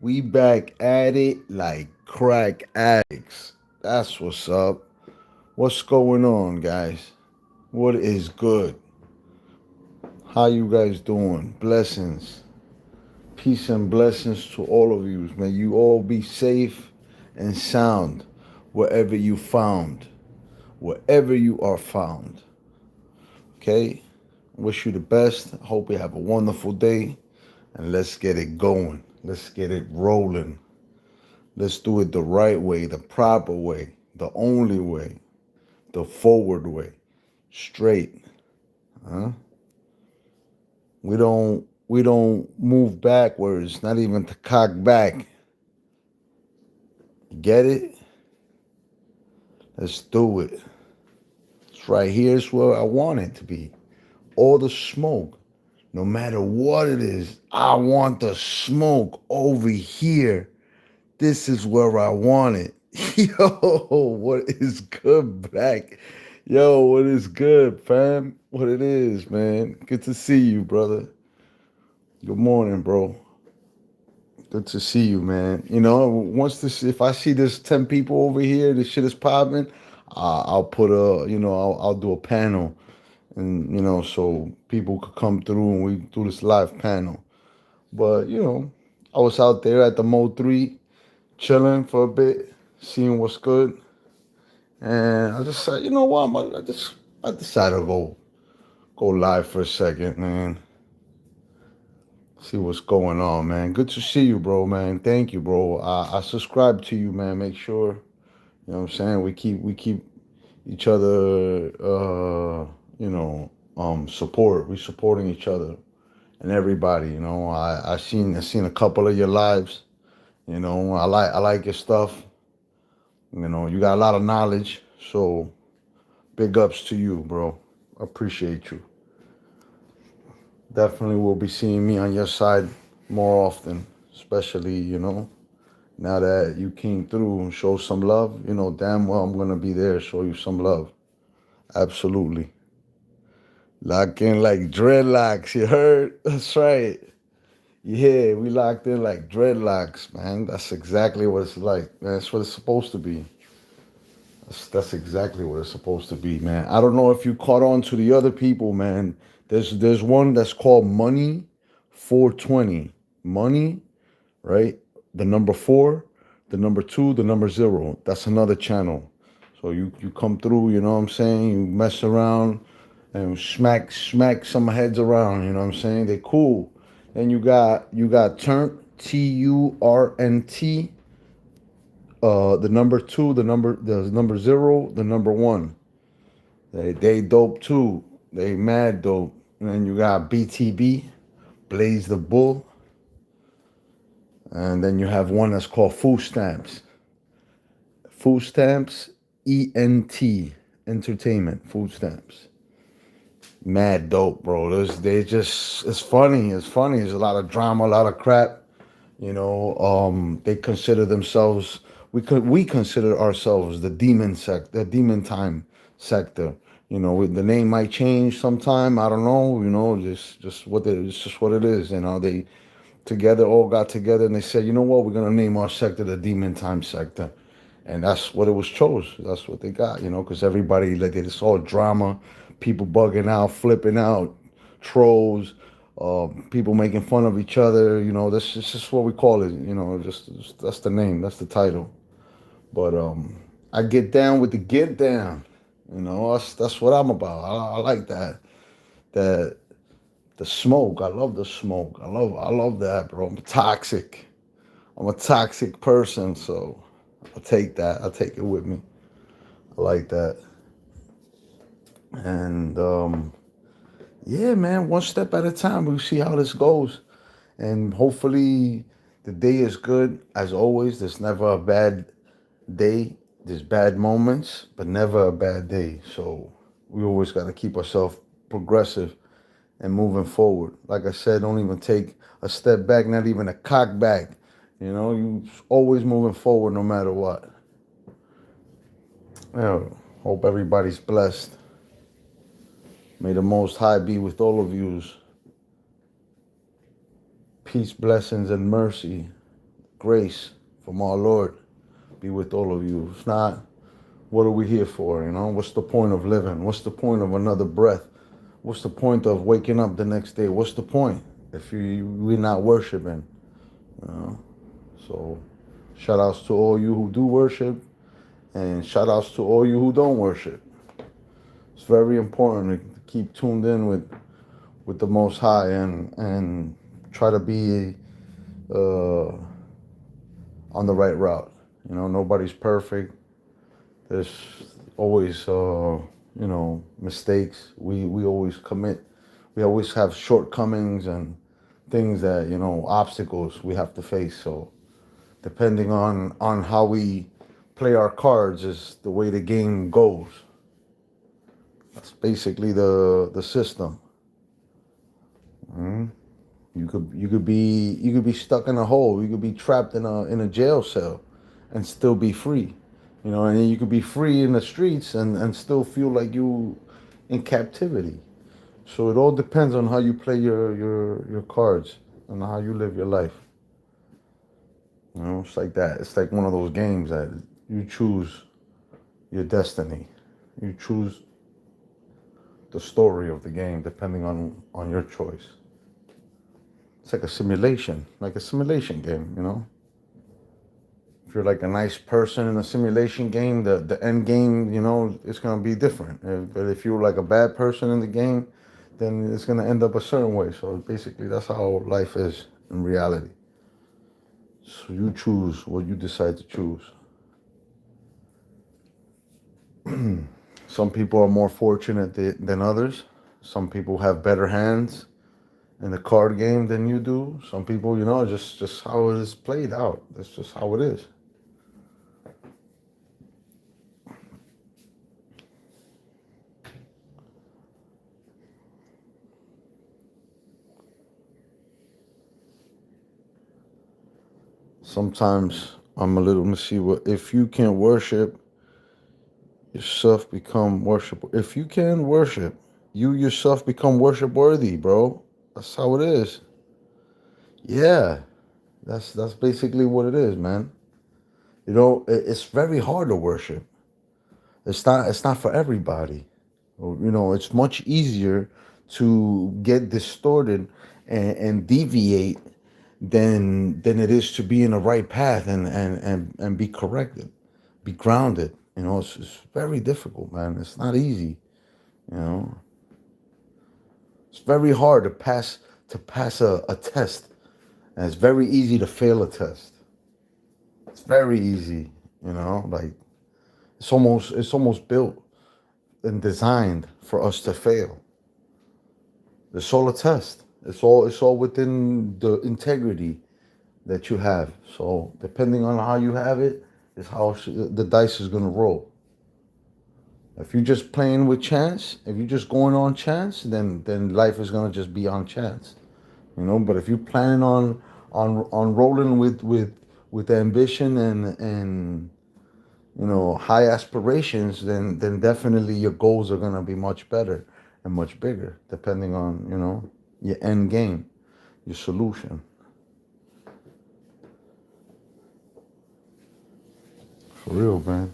We back at it like crack addicts. That's what's up. What's going on, guys? What is good? How you guys doing? Blessings. Peace and blessings to all of you. May you all be safe and sound wherever you found. Wherever you are found. Okay? Wish you the best. Hope you have a wonderful day. And let's get it going. Let's get it rolling. Let's do it the right way, the proper way, the only way, the forward way, straight. Huh? We don't move backwards, not even to cock back. Get it? Let's do it. It's right here's where I want it to be. All the smoke, no matter what it is, I want the smoke over here. This is where I want it. Yo, what is good, Black? Yo, what is good, fam? What it is, man? Good to see you, brother. Good morning, bro. Good to see you, man. Once this, if I see this 10 people over here, this shit is popping, I'll put I'll do a panel, and so people could come through and we do this live panel. But I was out there at the Mo 3, chilling for a bit, seeing what's good. And I just said, you know what, I decided to go live for a second, man. See what's going on, man. Good to see you, bro, man. Thank you, bro. I subscribe to you, man. Make sure, you know what I'm saying, we keep each other support. We supporting each other and everybody, I seen a couple of your lives. I like your stuff. You got a lot of knowledge, so big ups to you, bro. Appreciate you. Definitely will be seeing me on your side more often, especially, now that you came through and showed some love, damn well I'm gonna be there, show you some love. Absolutely. Lock in like dreadlocks, you heard? That's right. Yeah, we locked in like dreadlocks, man. That's exactly what it's like, man. That's what it's supposed to be. That's exactly what it's supposed to be, man. I don't know if you caught on to the other people, man. There's one that's called Money 420. Money, right? The number four, the number two, the number zero. That's another channel. So you come through, you know what I'm saying? You mess around and smack some heads around, you know what I'm saying? They cool. Then you got Turnt, the number two, the number zero, the number one. They dope too. They mad dope. And then you got BTB, Blaze the Bull, and then you have one that's called Food Stamps. Food Stamps, ENT, Entertainment, Food Stamps. Mad dope, bro. It's funny. It's funny. There's a lot of drama, a lot of crap. They consider themselves. We consider ourselves the demon time sector. The name might change sometime. I don't know. It's just what it is. They together all got together and they said, you know what, we're gonna name our sector the demon time sector, and that's what it was chose. That's what they got. Because everybody like it's all drama, people bugging out, flipping out, trolls, people making fun of each other. That's just what we call it. Just that's the name, that's the title. But I get down with the get down. That's what I'm about. I like that. That the smoke. I love the smoke. I love that, bro. I'm toxic. I'm a toxic person, so I'll take that. I'll take it with me. I like that. And yeah, man, one step at a time. We'll see how this goes. And hopefully the day is good. As always, there's never a bad day. There's bad moments, but never a bad day. So we always got to keep ourselves progressive and moving forward. Like I said, don't even take a step back, not even a cock back. You always moving forward no matter what. Hope everybody's blessed. May the Most High be with all of yous. Peace, blessings, and mercy. grace from our Lord be with all of you. If not, what are we here for? What's the point of living? What's the point of another breath? What's the point of waking up the next day? What's the point if we're not worshiping? You know? So, shout outs to all you who do worship, and shout outs to all you who don't worship. It's very important to keep tuned in with the Most High and try to be on the right route. Nobody's perfect. There's always mistakes. We always commit. We always have shortcomings and things that obstacles we have to face. So depending on how we play our cards is the way the game goes. That's basically the system. You could be stuck in a hole. You could be trapped in a jail cell and still be free. And then you could be free in the streets and still feel like you in captivity. So it all depends on how you play your cards and how you live your life. It's like that. It's like one of those games that you choose your destiny. You choose the story of the game depending on your choice. It's like a simulation game, If you're like a nice person in a simulation game, the end game, it's going to be different. But if you're like a bad person in the game, then it's going to end up a certain way. So basically, that's how life is in reality. So you choose what you decide to choose. Some people are more fortunate than others. Some people have better hands in the card game than you do. Some people, just how it is played out. That's just how it is. Sometimes I'm a little, let me see what, if you can worship, yourself become worship. If you can worship, you yourself become worship worthy, bro. That's how it is. Yeah, that's basically what it is, man. It's very hard to worship. It's not for everybody. It's much easier to get distorted and deviate than it is to be in the right path and be corrected, be grounded. It's very difficult, man. It's not easy. It's very hard to pass a test, and it's very easy to fail a test. It's very easy, like it's almost built and designed for us to fail. It's all a test. It's all within the integrity that you have. So depending on how you have it, is how the dice is gonna roll. If you're just playing with chance, if you're just going on chance, then life is gonna just be on chance, But if you're planning on rolling with ambition and high aspirations, then definitely your goals are gonna be much better and much bigger, depending on your end game, your solution. For real, man.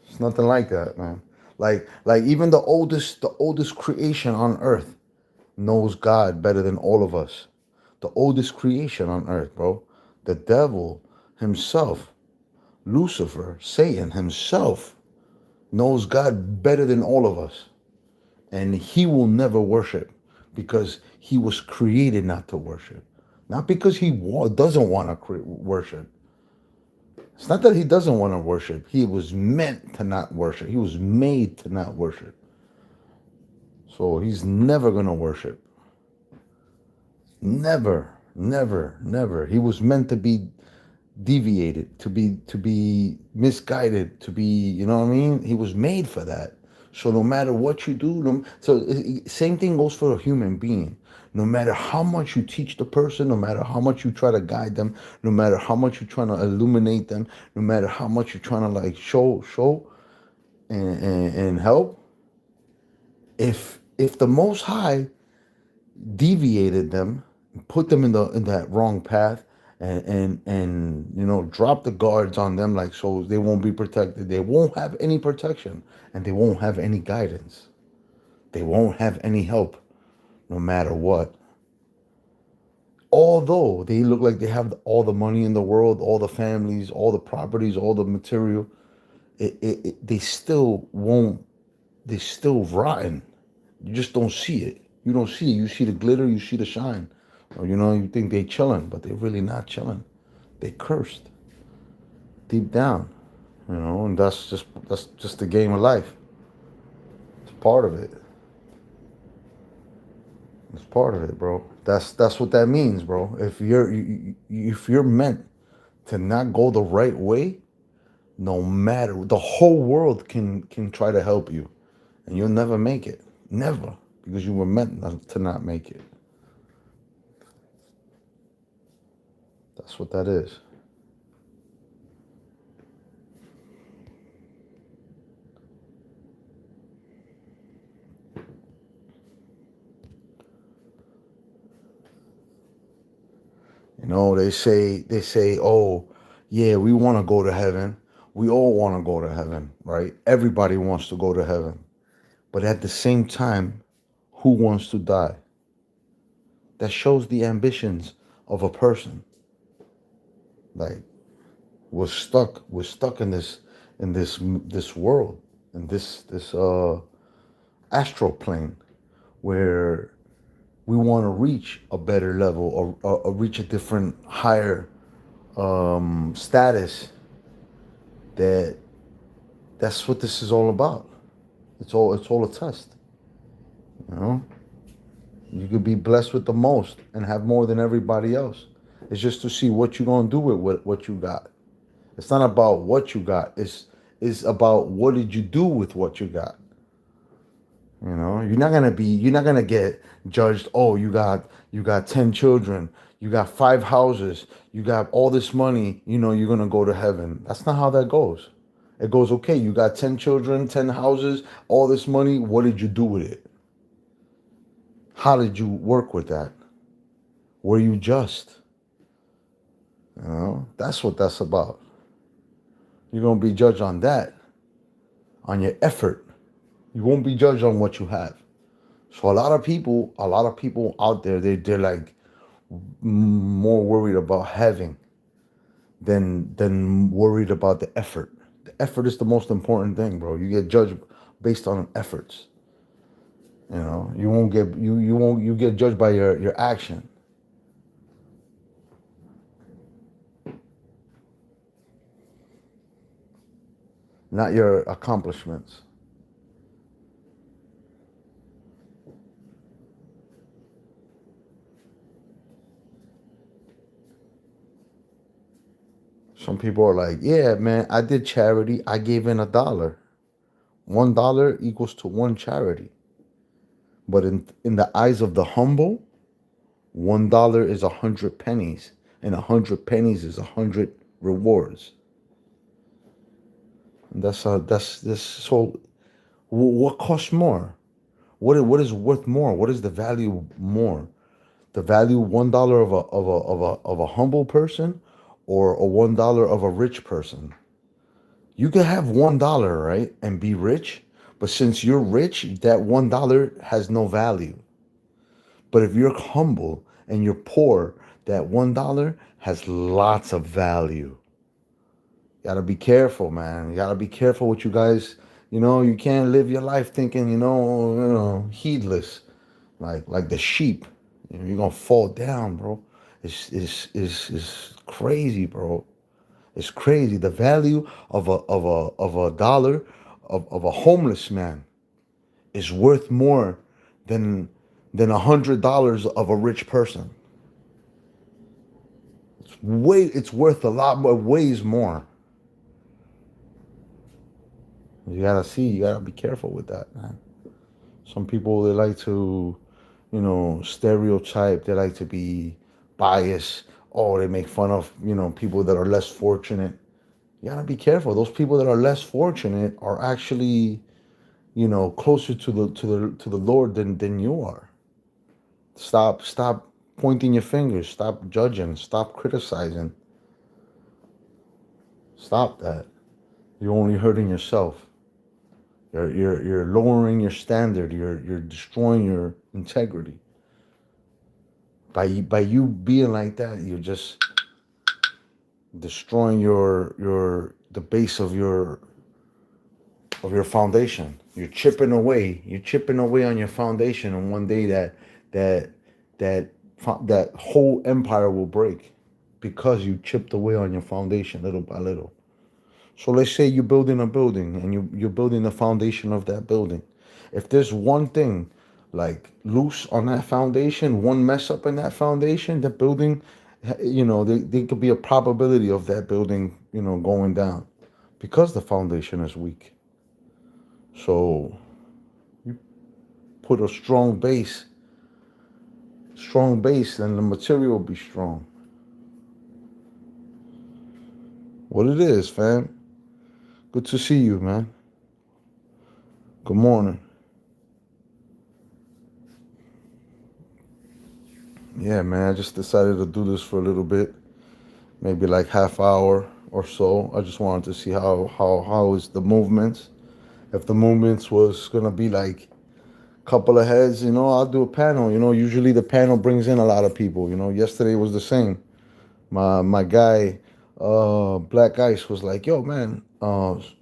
It's nothing like that, man. Like even the oldest creation on earth knows God better than all of us. The oldest creation on earth, bro. The devil himself, Lucifer, Satan himself, knows God better than all of us. And he will never worship because he was created not to worship. Not because he doesn't want to worship. It's not that he doesn't want to worship. He was meant to not worship. He was made to not worship. So he's never going to worship. Never, never, never. He was meant to be deviated, to be misguided, to be, you know what I mean? He was made for that. So no matter what you do, same thing goes for a human being. No matter how much you teach the person, no matter how much you try to guide them, no matter how much you're trying to illuminate them, no matter how much you're trying to like show and help, if the Most High deviated them, put them in that wrong path, and drop the guards on them, like, so they won't be protected. They won't have any protection, and they won't have any guidance. They won't have any help, no matter what. Although they look like they have all the money in the world, all the families, all the properties, all the material, they still won't. They still rotten. You just don't see it. You don't see it. You see the glitter. You see the shine. Or you think they chilling, but they're really not chilling. They cursed deep down. And that's just the game of life. It's part of it. It's part of it, bro. That's what that means, bro. If you're meant to not go the right way, no matter, the whole world can try to help you, and you'll never make it. Never, because you were meant to not make it. That's what that is. They say, oh, yeah, we want to go to heaven. We all want to go to heaven, right? Everybody wants to go to heaven. But at the same time, who wants to die? That shows the ambitions of a person. Like, we're stuck in this world, in this astral plane, where we want to reach a better level, or reach a different higher status. That's what this is all about. It's all a test. You know, you could be blessed with the most and have more than everybody else. It's just to see what you're gonna do with what you got. It's not about what you got. It's about what did you do with what you got. You're not gonna get judged. Oh, you got 10 children, you got 5 houses, you got all this money. You're gonna go to heaven. That's not how that goes. It goes, okay, you got 10 children, 10 houses, all this money. What did you do with it? How did you work with that? Were you just? That's what that's about. You're gonna be judged on that, on your effort. You won't be judged on what you have. So a lot of people out there, they're like more worried about having than worried about the effort. The effort is the most important thing, bro. You get judged based on efforts. You get judged by your action, not your accomplishments. Some people are like, yeah, man, I did charity. I gave in $1. $1 equals to one charity. But in the eyes of the humble, $1 is 100 pennies, and 100 pennies is 100 rewards. And that's this. So, what costs more? What is worth more? What is the value more? The value $1 of a humble person, or a $1 of a rich person. You can have $1, right, and be rich, but since you're rich, that $1 has no value. But if you're humble and you're poor, that $1 has lots of value. You gotta be careful, man. You gotta be careful what you guys. You can't live your life thinking, heedless, like the sheep. You're gonna fall down, bro. It's crazy, bro. It's crazy. The value of a dollar of a homeless man is worth more than $100 of a rich person. It's worth a lot more, ways more. You gotta be careful with that, man. Some people, they like to, stereotype. They like to be biased. Oh, they make fun of, people that are less fortunate. You gotta be careful. Those people that are less fortunate are actually, closer to the Lord than you are. Stop pointing your fingers. Stop judging. Stop criticizing. Stop that. You're only hurting yourself. You're lowering your standard. You're destroying your integrity. By you being like that, you're just destroying your the base of your foundation. You're chipping away. You're chipping away on your foundation, and one day that that that whole empire will break because you chipped away on your foundation little by little. So let's say you're building a building and you're building the foundation of that building. If there's one thing like loose on that foundation, one mess up in that foundation, the building, there could be a probability of that building, going down because the foundation is weak. So you put a strong base, and the material will be strong. What it is, fam. Good to see you, man. Good morning. Yeah, man, I just decided to do this for a little bit, maybe like half hour or so. I just wanted to see how is the movements. If the movements was gonna be like a couple of heads, I'll do a panel. Usually the panel brings in a lot of people. Yesterday was the same. My guy, Black Ice, was like, "Yo, man,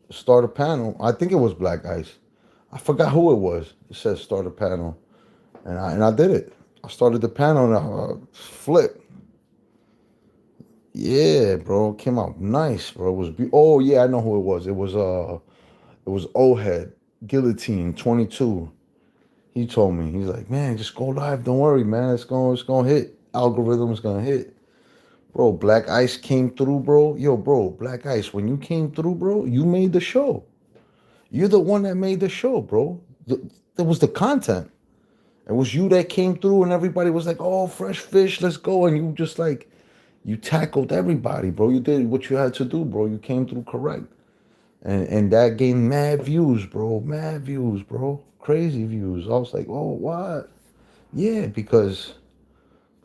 start a panel." I think it was Black Ice. I forgot who it was. It said start a panel, and I did it. I started the panel and I flipped. Yeah, bro, it came out nice, bro. It was oh yeah, I know who it was. It was O-Head Guillotine 22. He told me, he's like, "Man, just go live. Don't worry, man. It's gonna hit. Algorithm's gonna hit." Bro, Black Ice came through, bro. Yo, bro, Black Ice, when you came through, bro, you made the show. You're the one that made the show, bro. That was the content. It was you that came through, and everybody was like, "Oh, fresh fish, let's go." And you just like, you tackled everybody, bro. You did what you had to do, bro. You came through correct. And that gained mad views, bro. Mad views, bro. Crazy views. I was like, "Oh, what?" Yeah, because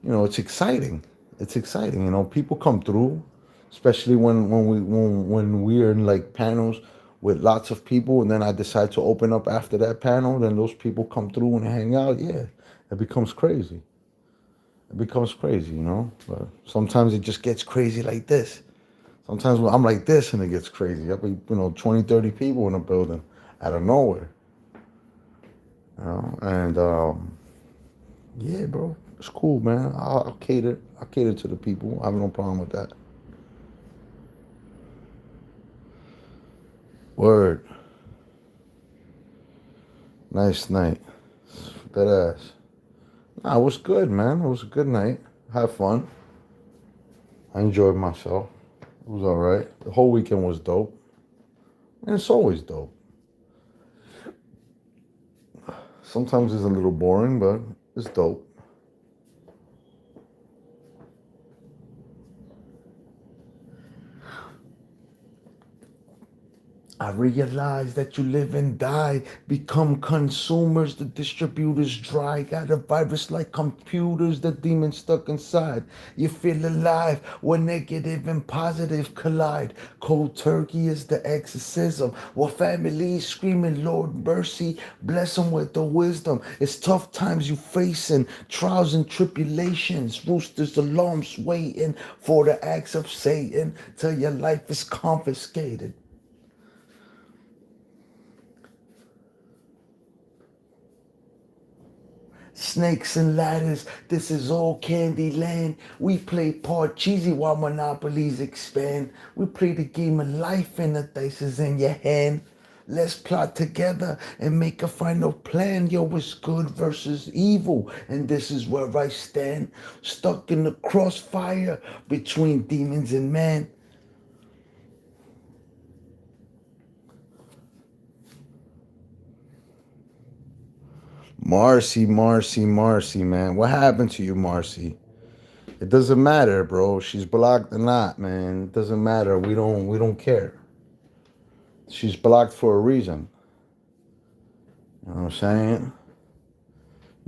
it's exciting. It's exciting. People come through, especially when we're in like panels with lots of people, and then I decide to open up after that panel. Then those people come through and hang out. Yeah, it becomes crazy. It becomes crazy. But sometimes it just gets crazy like this. Sometimes when I'm like this and it gets crazy. I'll be 20, 30 people in a building out of nowhere. And yeah, bro, it's cool, man. I'll cater. I cater to the people. I have no problem with that. Word. Nice night. That ass. Nah, it was good, man. It was a good night. Had fun. I enjoyed myself. It was all right. The whole weekend was dope. And it's always dope. Sometimes it's a little boring, but it's dope. I realize that you live and die, become consumers, the distributors dry. Got a virus like computers, the demon stuck inside. You feel alive when negative and positive collide. Cold turkey is the exorcism. While families screaming, "Lord mercy, bless them with the wisdom." It's tough times you facing, trials and tribulations. Roosters, alarms waiting for the acts of Satan till your life is confiscated. Snakes and ladders, this is all candy land. We play part cheesy while monopolies expand. We play the game of life and the dice is in your hand. Let's plot together and make a final plan. Yo, it's good versus evil, and this is where I stand. Stuck in the crossfire between demons and man. Marcy, man. What happened to you, Marcy? It doesn't matter, bro. She's blocked or not, man. It doesn't matter. We don't care. She's blocked for a reason. You know what I'm saying?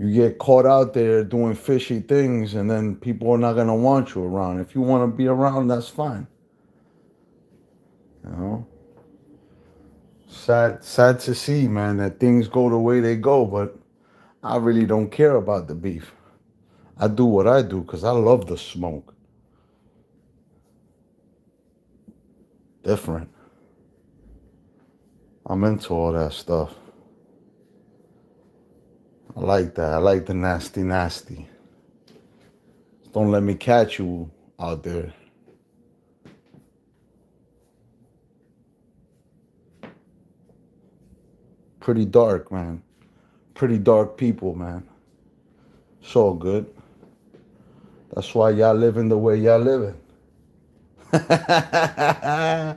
You get caught out there doing fishy things, and then people are not gonna want you around. If you want to be around, that's fine. You know, sad to see, man, that things go the way they go. But I really don't care about the beef. I do what I do because I love the smoke. Different. I'm into all that stuff. I like that. I like the nasty, nasty. Don't let me catch you out there. Pretty dark, man. Pretty dark people, man. It's all good. That's why y'all living the way y'all living. I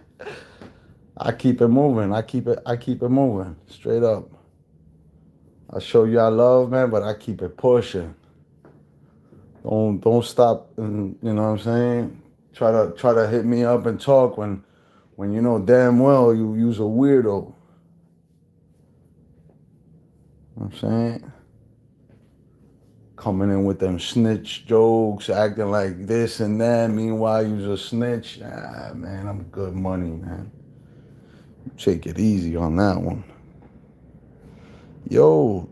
keep it moving. I keep it moving. Straight up. I show y'all love, man, but I keep it pushing. Don't stop and you know what I'm saying? Try to hit me up and talk when you know damn well you use a weirdo. You know what I'm saying? Coming in with them snitch jokes, acting like this and that. Meanwhile, you's a snitch. Ah, man, I'm good money, man. Take it easy on that one. Yo,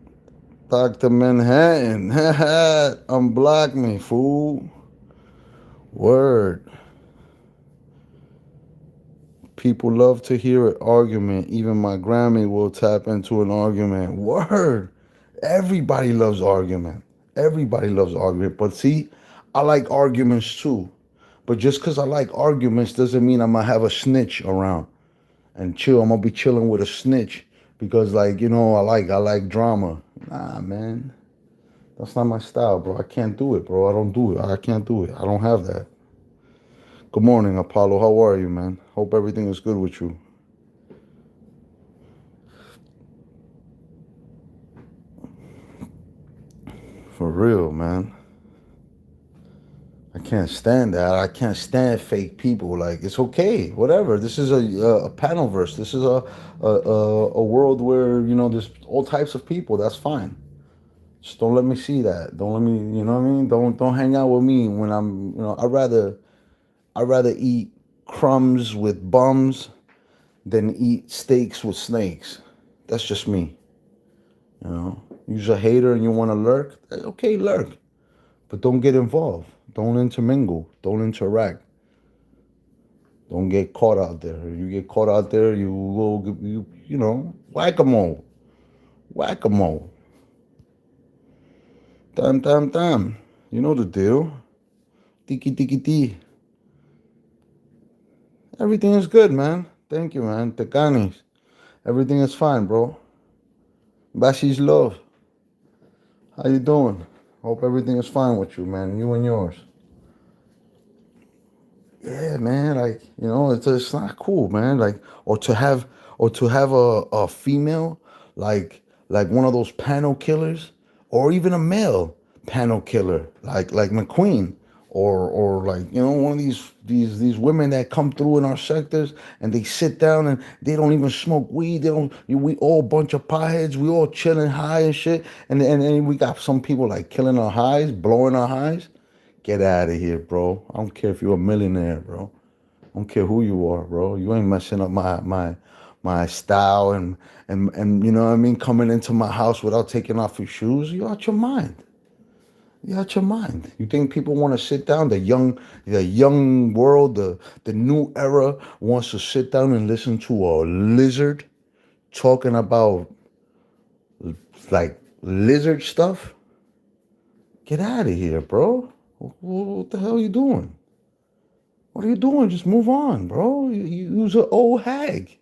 Dr. Manhattan, unblock me, fool. Word. People love to hear an argument. Even my Grammy will tap into an argument. Word. Everybody loves argument. Everybody loves argument. But see, I like arguments too. But just because I like arguments doesn't mean I'm going to have a snitch around and chill. I'm going to be chilling with a snitch because, like, you know, I like drama. Nah, man. That's not my style, bro. I can't do it, bro. I don't do it. I can't do it. I don't have that. Good morning, Apollo. How are you, man? Hope everything is good with you. For real, man. I can't stand that. I can't stand fake people. Like it's okay, whatever. This is a panel verse. This is a world where you know there's all types of people. That's fine. Just don't let me see that. Don't let me. You know what I mean? Don't hang out with me when I'm. You know, I rather eat crumbs with bums than eat steaks with snakes. That's just me. You know, you're a hater and you want to lurk. Okay, lurk, but don't get involved. Don't intermingle. Don't interact. Don't get caught out there. You get caught out there, you will you know whack-a-mole, whack-a-mole. Tam tam tam. You know the deal. Tiki tiki ti. Everything is good, man. Thank you, man. Tecanis. Everything is fine, bro. Bashi's love. How you doing? Hope everything is fine with you, man. You and yours. Yeah, man. Like it's not cool, man. Like or to have a female like one of those panel killers, or even a male panel killer like McQueen, or like one of these women that come through in our sectors and they sit down and they don't even smoke weed. They don't. We all bunch of potheads. We all chilling high and shit. And we got some people like killing our highs, blowing our highs. Get out of here, bro. I don't care if you're a millionaire, bro. I don't care who you are, bro. You ain't messing up my style and you know what I mean, coming into my house without taking off your shoes. You out your mind. You out your mind. You think people want to sit down? The young world, the new era wants to sit down and listen to a lizard talking about like lizard stuff? Get out of here, bro. What the hell are you doing? What are you doing? Just move on, bro. You's an old hag.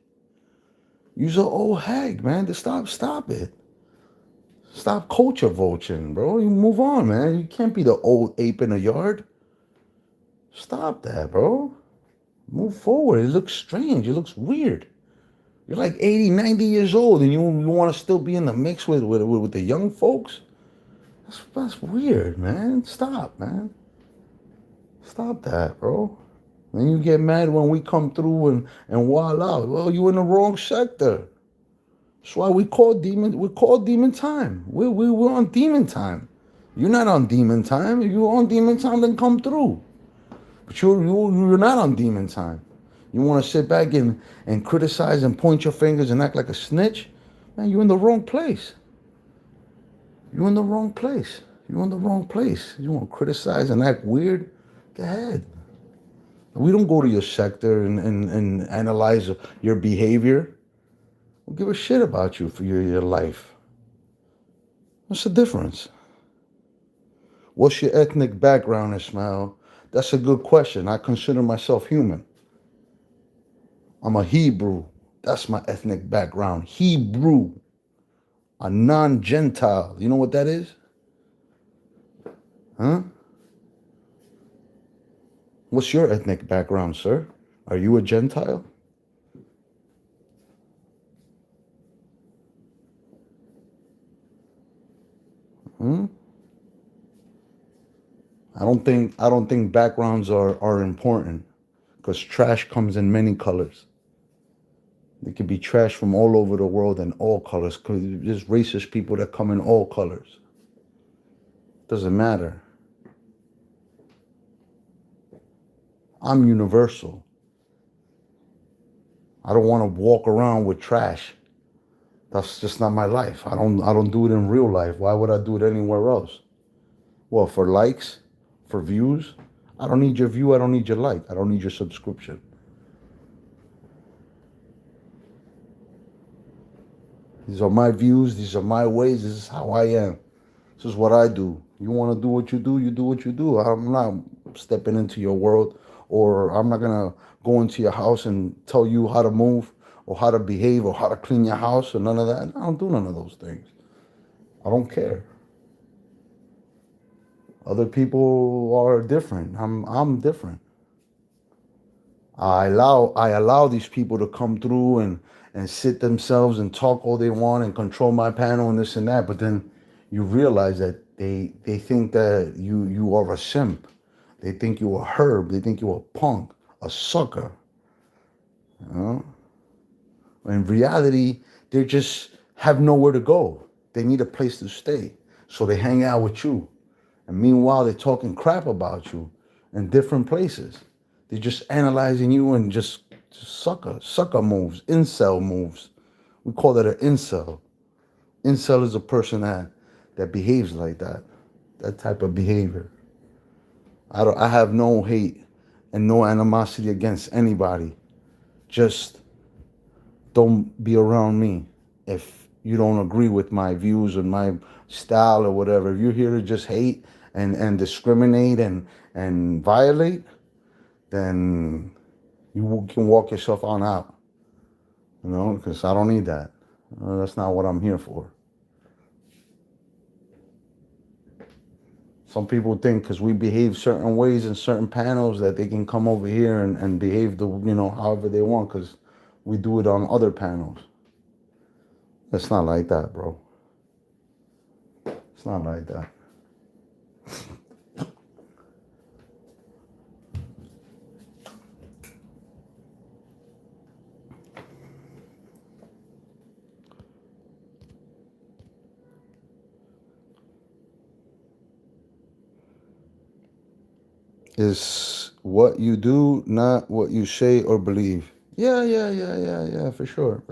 You's an old hag, man. Just stop it. Stop culture vulturing, bro. You move on, man. You can't be the old ape in the yard. Stop that, bro. Move forward. It looks strange. It looks weird. You're like 80, 90 years old and you want to still be in the mix with the young folks? That's weird, man. Stop, man. Stop that, bro. Then you get mad when we come through and wild out. Well, you in the wrong sector. That's why we call demon. We call demon time. We're on demon time. You're not on demon time. If you're on demon time, then come through. But you're not on demon time. You want to sit back and criticize and point your fingers and act like a snitch? Man, you're in the wrong place. You're in the wrong place. You're in the wrong place. You want to criticize and act weird? Go ahead. We don't go to your sector and analyze your behavior. We'll give a shit about you for your life. What's the difference? What's your ethnic background, Ismail? That's a good question. I consider myself human. I'm a Hebrew. That's my ethnic background. Hebrew. A non-Gentile. You know what that is? Huh? What's your ethnic background, sir? Are you a Gentile? Hmm? I don't think backgrounds are important, because trash comes in many colors. There could be trash from all over the world in all colors. Cause there's racist people that come in all colors. Doesn't matter. I'm universal. I don't want to walk around with trash. That's just not my life. I don't do it in real life. Why would I do it anywhere else? Well, for likes, for views. I don't need your view. I don't need your like. I don't need your subscription. These are my views. These are my ways. This is how I am. This is what I do. You want to do what you do, you do what you do. I'm not stepping into your world, or I'm not going to go into your house and tell you how to move or how to behave or how to clean your house or none of that. I don't do none of those things. I don't care. Other people are different. I'm different. I allow these people to come through and sit themselves and talk all they want and control my panel and this and that. But then you realize that they think that you are a simp. They think you're a herb. They think you're a punk, a sucker. You know? In reality, they just have nowhere to go. They need a place to stay. So they hang out with you. And meanwhile, they're talking crap about you in different places. They're just analyzing you and just sucker moves, incel moves. We call that an incel. Incel is a person that behaves like that type of behavior. I have no hate and no animosity against anybody. Just don't be around me if you don't agree with my views and my style or whatever. If you're here to just hate and discriminate and violate, then you can walk yourself on out. You know, because I don't need that. That's not what I'm here for. Some people think because we behave certain ways in certain panels that they can come over here and behave however they want because we do it on other panels. It's not like that, bro. It's not like that. Is what you do, not what you say or believe. Yeah, for sure.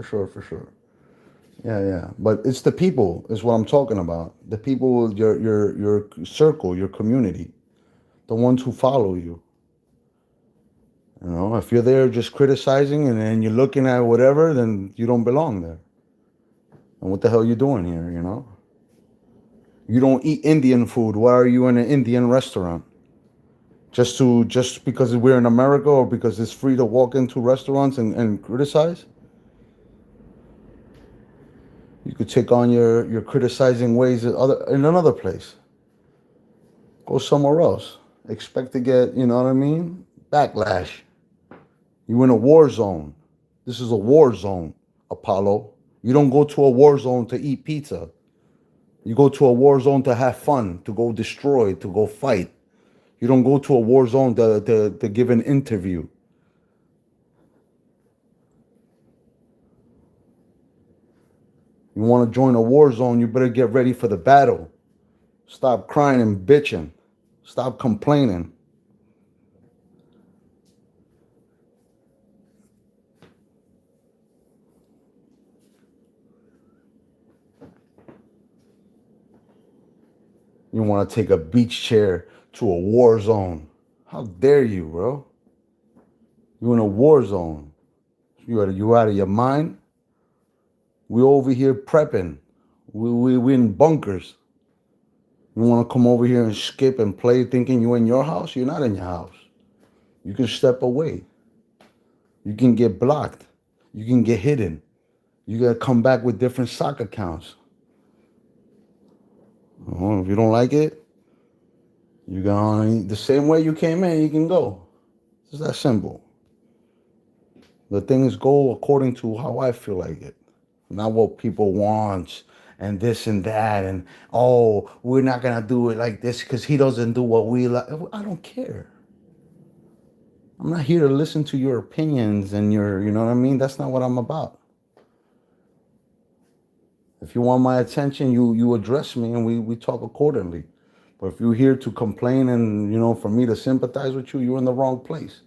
Yeah. But it's the people is what I'm talking about. The people, your circle, your community, the ones who follow you. You know, if you're there just criticizing and then you're looking at whatever, then you don't belong there. And what the hell are you doing here, you know? You don't eat Indian food. Why are you in an Indian restaurant? Just because we're in America or because it's free to walk into restaurants and criticize? You could take on your criticizing ways in another place. Go somewhere else. Expect to get, you know what I mean? Backlash. You in a war zone. This is a war zone, Apollo. You don't go to a war zone to eat pizza. You go to a war zone to have fun, to go destroy, to go fight. You don't go to a war zone to give an interview. You want to join a war zone, you better get ready for the battle. Stop crying and bitching. Stop complaining. You want to take a beach chair to a war zone. How dare you, bro? You're in a war zone. You out of your mind? We over here prepping. We in bunkers. You want to come over here and skip and play thinking you're in your house? You're not in your house. You can step away. You can get blocked. You can get hidden. You got to come back with different sock accounts. If you don't like it, you go the same way you came in, you can go. It's that simple. The things go according to how I feel like it, not what people want and this and that. And, oh, we're not going to do it like this because he doesn't do what we like. I don't care. I'm not here to listen to your opinions and your, you know what I mean? That's not what I'm about. If you want my attention, you address me and we talk accordingly. But if you're here to complain and, for me to sympathize with you, you're in the wrong place.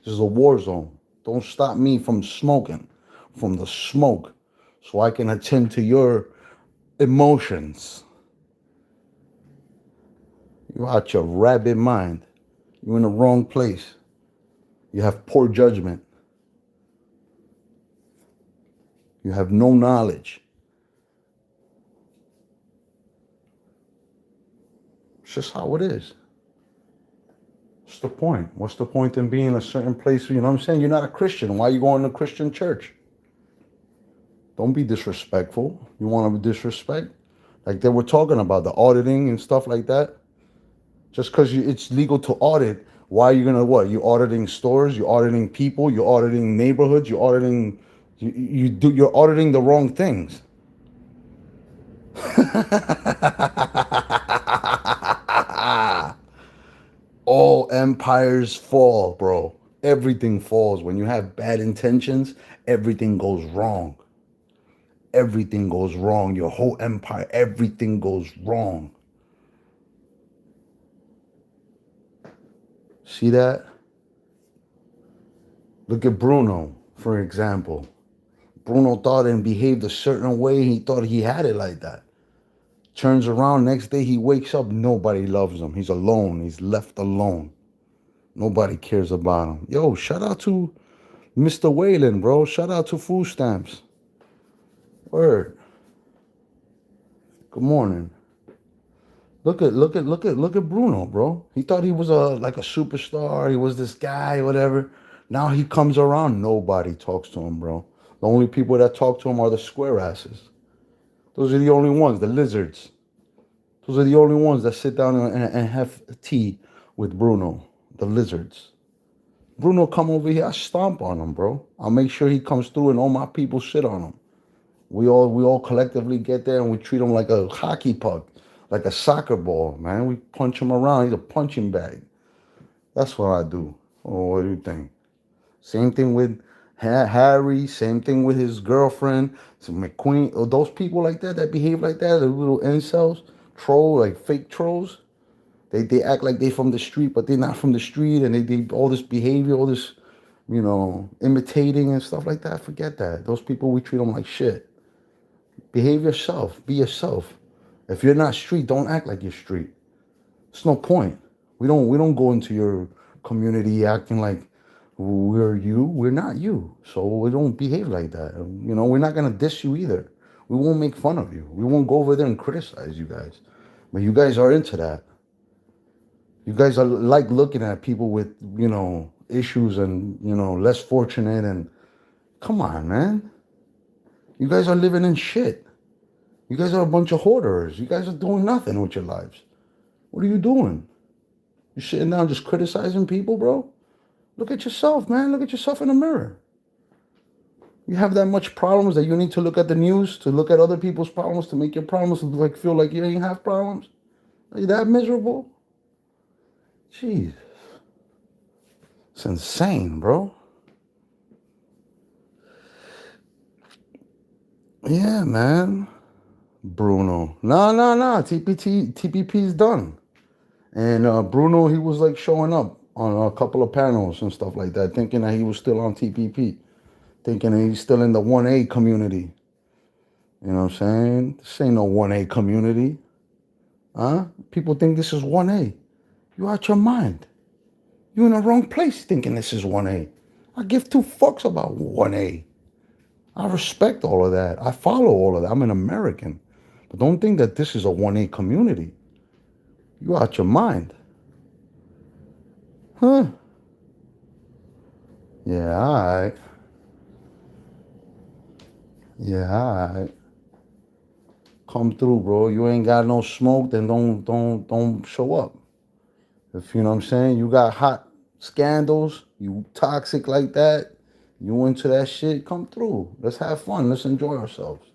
This is a war zone. Don't stop me from smoking, from the smoke, so I can attend to your emotions. You're out your rabid mind. You're in the wrong place. You have poor judgment. You have no knowledge. It's just how it is. What's the point? What's the point in being a certain place? You know what I'm saying? You're not a Christian. Why are you going to a Christian church? Don't be disrespectful. You want to disrespect? Like they were talking about the auditing and stuff like that. Just because it's legal to audit, why are you going to what? You're auditing stores, you're auditing people, you're auditing neighborhoods, you're auditing, you're auditing the wrong things. All empires fall, bro. Everything falls. When you have bad intentions, everything goes wrong. Everything goes wrong. Your whole empire, everything goes wrong. See that? Look at Bruno, for example. Bruno thought and behaved a certain way. He thought he had it like that. Turns around, next day he wakes up, nobody loves him. He's alone. He's left alone. Nobody cares about him. Yo, shout out to Mr. Whalen, bro. Shout out to Food Stamps. Word. Good morning. Look at Bruno, bro. He thought he was like a superstar. He was this guy, whatever. Now he comes around, nobody talks to him, bro. The only people that talk to him are the square asses. Those are the only ones, the lizards. Those are the only ones that sit down and have tea with Bruno, the lizards. Bruno come over here, I stomp on him, bro. I'll make sure he comes through and all my people shit on him. We all collectively get there and we treat him like a hockey puck, like a soccer ball, man. We punch him around. He's a punching bag. That's what I do. Oh, what do you think? Same thing with Harry. Same thing with his girlfriend. So McQueen. Or those people like that behave like that, the little incels, like fake trolls. They act like they from the street, but they're not from the street, and they all this behavior, all this, imitating and stuff like that. Forget that. Those people, we treat them like shit. Behave yourself. Be yourself. If you're not street, don't act like you're street. There's no point. We don't go into your community acting like we're you. We're not you. So we don't behave like that. We're not gonna diss you either. We won't make fun of you. We won't go over there and criticize you guys. But you guys are into that. You guys are like looking at people with, issues and, less fortunate, and come on, man. You guys are living in shit. You guys are a bunch of hoarders. You guys are doing nothing with your lives. What are you doing? You sitting down just criticizing people, bro? Look at yourself, man. Look at yourself in the mirror. You have that much problems that you need to look at the news, to look at other people's problems, to make your problems feel like you ain't have problems? Are you that miserable? Jeez. It's insane, bro. Yeah, man. Bruno. No. TPP's done. And Bruno, he was like showing up on a couple of panels and stuff like that, thinking that he was still on TPP, thinking that he's still in the 1A community. You know what I'm saying? This ain't no 1A community. Huh? People think this is 1A. You out your mind. You in the wrong place thinking this is 1A. I give two fucks about 1A. I respect all of that. I follow all of that. I'm an American. But don't think that this is a 1A community. You out your mind. Huh? Yeah, all right. Yeah, all right. Come through, bro. You ain't got no smoke, then don't show up. If you know what I'm saying, you got hot scandals, you toxic like that, you into that shit, come through. Let's have fun. Let's enjoy ourselves.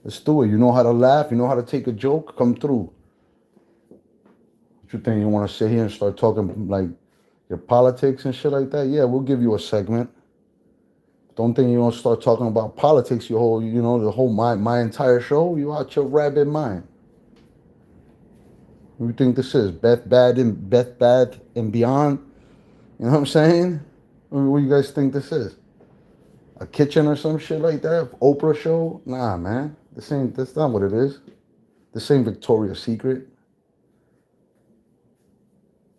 Let's do it. You know how to laugh, you know how to take a joke, come through. What you think, you want to sit here and start talking like your politics and shit like that? Yeah, we'll give you a segment. Don't think you're gonna start talking about politics your whole, the whole my entire show. You out your rabbit mind. What do you think this is? Beth Bad and Beyond? You know what I'm saying? What do you guys think this is? A kitchen or some shit like that? Oprah show? Nah, man. That's not what it is. This ain't Victoria's Secret.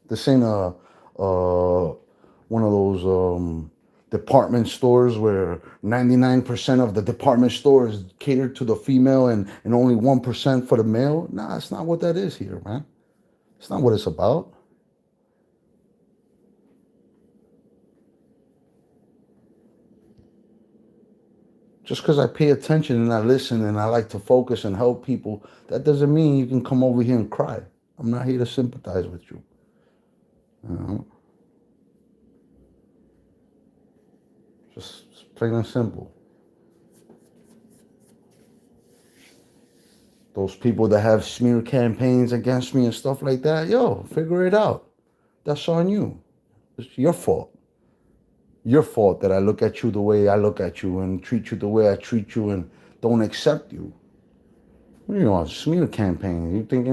This ain't one of those department stores where 99% of the department store is catered to the female and only 1% for the male. Nah, that's not what that is here, man. It's not what it's about. Just because I pay attention and I listen and I like to focus and help people, that doesn't mean you can come over here and cry. I'm not here to sympathize with you. You know? Just plain and simple. Those people that have smear campaigns against me and stuff like that, yo, figure it out. That's on you. It's your fault. Your fault that I look at you the way I look at you and treat you the way I treat you and don't accept you. What are you on, smear campaign? You think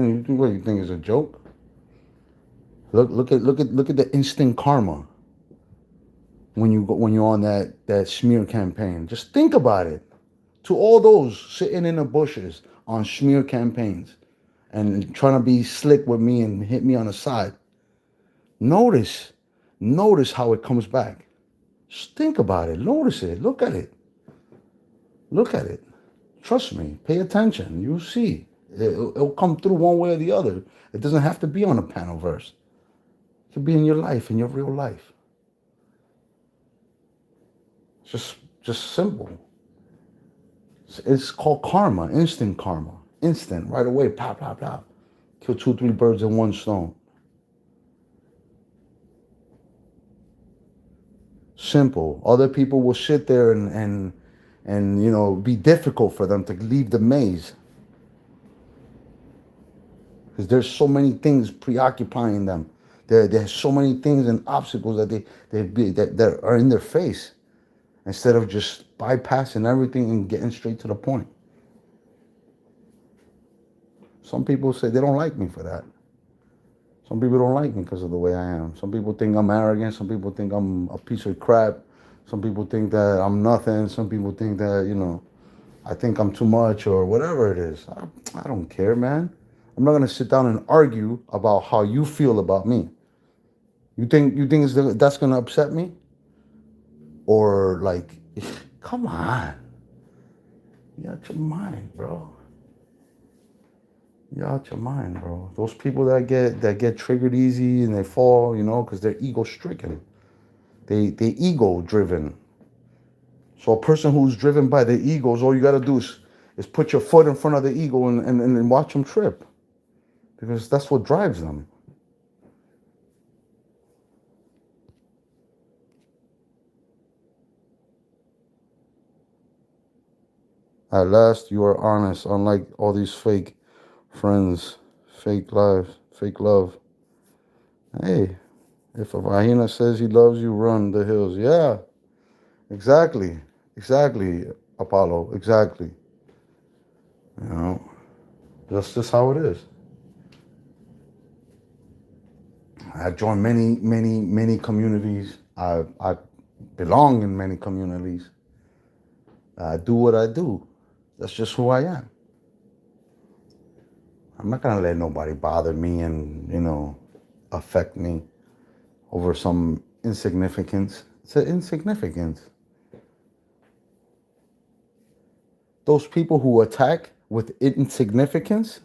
is a joke? Look at the instant karma when you're on that smear campaign. Just think about it. To all those sitting in the bushes on smear campaigns and trying to be slick with me and hit me on the side. Notice how it comes back. Just think about it. Notice it. Look at it. Look at it. Trust me. Pay attention. You'll see. It'll come through one way or the other. It doesn't have to be on a panel verse. It could be in your life, in your real life. Just simple. It's called karma, instant karma. Instant, right away, pop, pop, pop. Kill 2-3 birds in one stone. Simple. Other people will sit there and be difficult for them to leave the maze. Because there's so many things preoccupying them. There's so many things and obstacles that are in their face. Instead of just bypassing everything and getting straight to the point. Some people say they don't like me for that. Some people don't like me because of the way I am. Some people think I'm arrogant. Some people think I'm a piece of crap. Some people think that I'm nothing. Some people think that, I think I'm too much or whatever it is. I don't care, man. I'm not going to sit down and argue about how you feel about me. You think that's going to upset me? Or like, come on. You out your mind, bro. You're out your mind, bro. Those people that get triggered easy and they fall, because they're ego stricken. They ego driven. So a person who's driven by the egos, all you gotta do is put your foot in front of the ego and watch them trip. Because that's what drives them. At last, you are honest, unlike all these fake friends, fake lives, fake love. Hey, if a hyena says he loves you, run the hills. Yeah, exactly, Apollo, exactly. You know, that's just how it is. I joined many communities. I belong in many communities. I do what I do. That's just who I am. I'm not gonna let nobody bother me and, affect me over some insignificance. It's an insignificance. Those people who attack with insignificance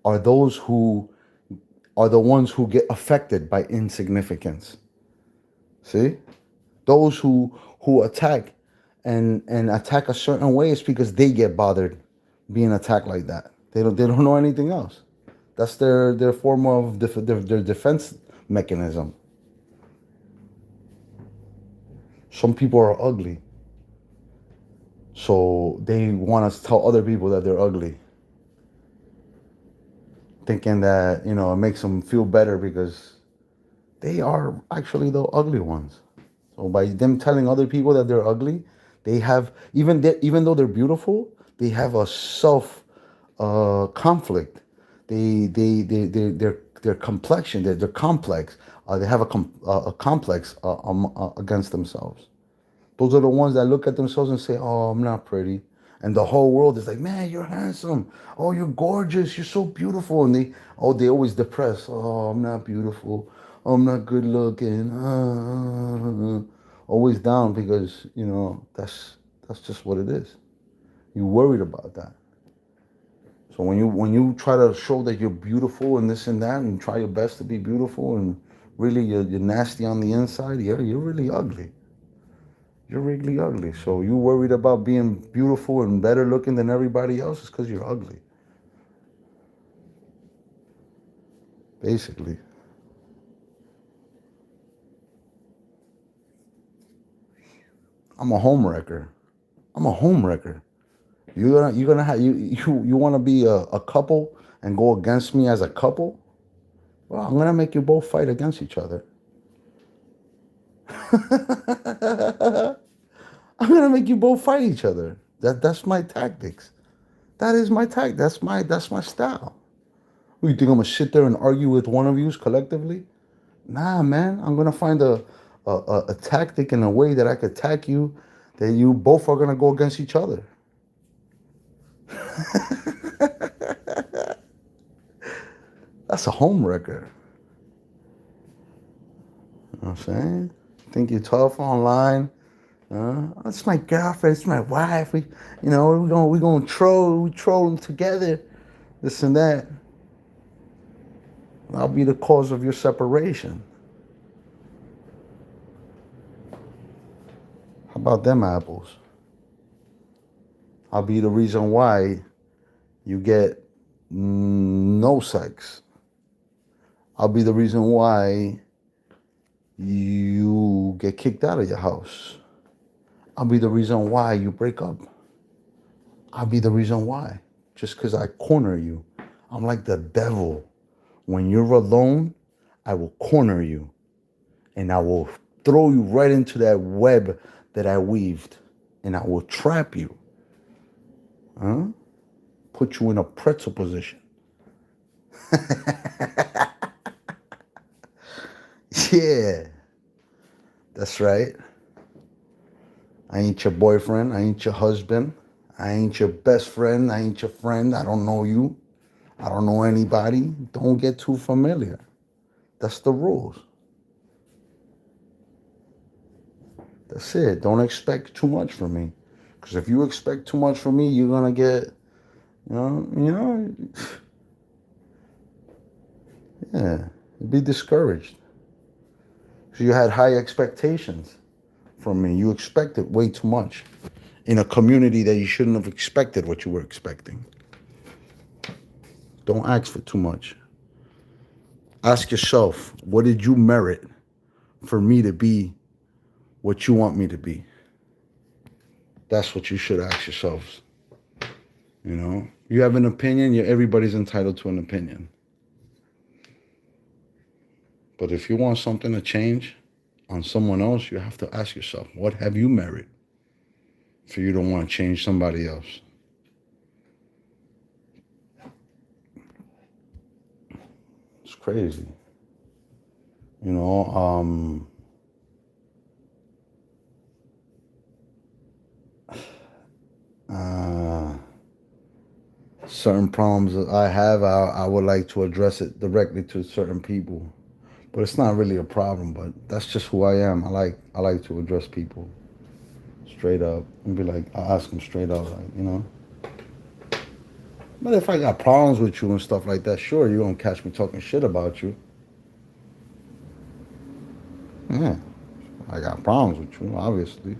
are those who are the ones who get affected by insignificance. See? Those who attack and attack a certain way is because they get bothered being attacked like that. They don't know anything else. That's their form of their defense mechanism. Some people are ugly, so they want to tell other people that they're ugly, thinking that it makes them feel better because they are actually the ugly ones. So by them telling other people that they're ugly, they have even though they're beautiful, they have a self conflict. Their complexion, their complex. They have a complex against themselves. Those are the ones that look at themselves and say, "Oh, I'm not pretty," and the whole world is like, "Man, you're handsome. Oh, you're gorgeous. You're so beautiful." And they always depressed. "Oh, I'm not beautiful. I'm not good looking." Always down because that's just what it is. You're worried about that. So when you try to show that you're beautiful and this and that, and try your best to be beautiful, and really you're nasty on the inside, you're really ugly. You're really ugly. So you worried about being beautiful and better looking than everybody else is because you're ugly. Basically. I'm a home wrecker. I'm a home wrecker. You're gonna have you want to be a couple and go against me as a couple? Well, I'm gonna make you both fight against each other. I'm gonna make you both fight each other. That's my tactics. That is my tactic. That's my style. What, you think I'm gonna sit there and argue with one of you collectively? Nah, man. I'm gonna find a tactic and a way that I could attack you that you both are gonna go against each other. That's a home wrecker. You know what I'm saying? Think you're tough online? It's my girlfriend. It's my wife. We gonna troll. We troll together. This and that. I'll be the cause of your separation. How about them apples? I'll be the reason why you get no sex. I'll be the reason why you get kicked out of your house. I'll be the reason why you break up. I'll be the reason why. Just because I corner you. I'm like the devil. When you're alone, I will corner you. And I will throw you right into that web that I weaved. And I will trap you. Huh? Put you in a pretzel position. Yeah. That's right. I ain't your boyfriend. I ain't your husband. I ain't your best friend. I ain't your friend. I don't know you. I don't know anybody. Don't get too familiar. That's the rules. That's it. Don't expect too much from me. Because if you expect too much from me, you're going to get, yeah, be discouraged. So you had high expectations from me. You expected way too much in a community that you shouldn't have expected what you were expecting. Don't ask for too much. Ask yourself, what did you merit for me to be what you want me to be? That's what you should ask yourselves. You have an opinion, everybody's entitled to an opinion. But if you want something to change on someone else, you have to ask yourself, what have you merit for you to want to change somebody else? crazy. You know, certain problems that I have, I would like to address it directly to certain people. But it's not really a problem, but that's just who I am. I like to address people straight up and be like, I ask them straight up, like, you know. But if I got problems with you and stuff like that, sure, you don't catch me talking shit about you. Yeah, I got problems with you, obviously.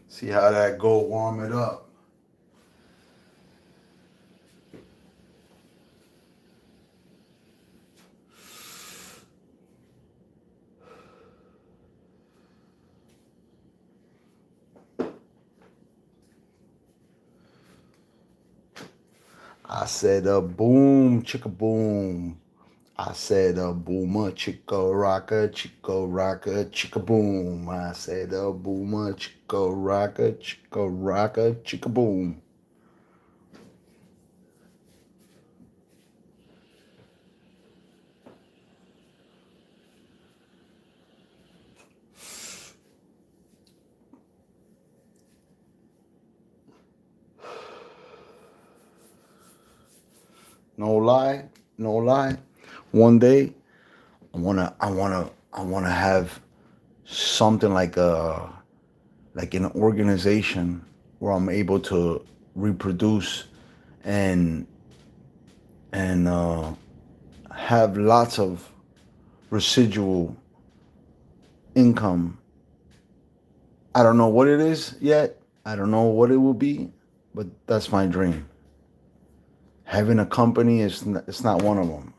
See how that go, warm it up. I said a boom, chicka boom. I said a boomer, chicka rocker, chicka boom. I said a boomer, chicka rocker, chicka boom. No lie, no lie. One day, I wanna have something like an organization where I'm able to reproduce and and have lots of residual income. I don't know what it is yet. I don't know what it will be, but that's my dream. Having a company it's not one of them.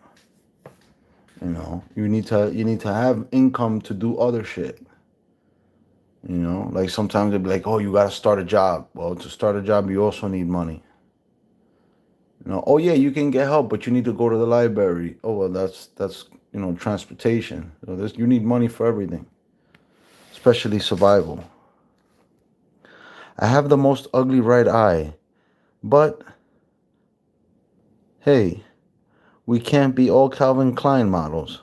You know, you need to have income to do other shit. You know, like sometimes they'll be like, "Oh, you got to start a job." Well, to start a job, you also need money. You know, oh yeah, you can get help, but you need to go to the library. Oh well, that's transportation. So you need money for everything, especially survival. I have the most ugly right eye, but hey, we can't be all Calvin Klein models.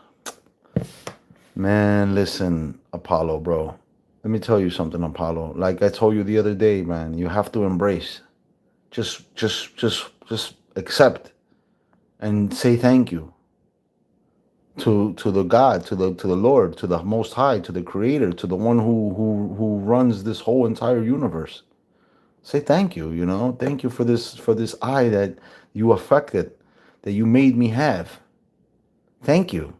Man, listen, Apollo, bro. Let me tell you something, Apollo. Like I told you the other day, man, you have to embrace. Just accept and say thank you to the God, to the Lord, to the Most High, to the Creator, to the one who runs this whole entire universe. Say thank you, thank you for this eye that you affected, that you made me have. Thank you.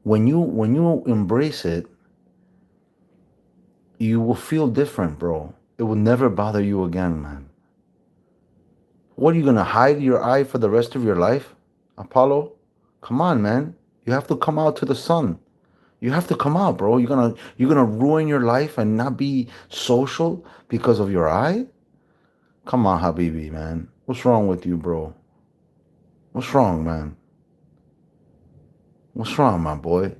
When you embrace it, you will feel different, bro. It will never bother you again, man. What are you gonna hide your eye for the rest of your life, Apollo? Come on, man. You have to come out to the sun. You have to come out, bro. You're gonna ruin your life and not be social because of your eye? Come on, Habibi, man. What's wrong with you, bro? What's wrong, man? What's wrong, my boy?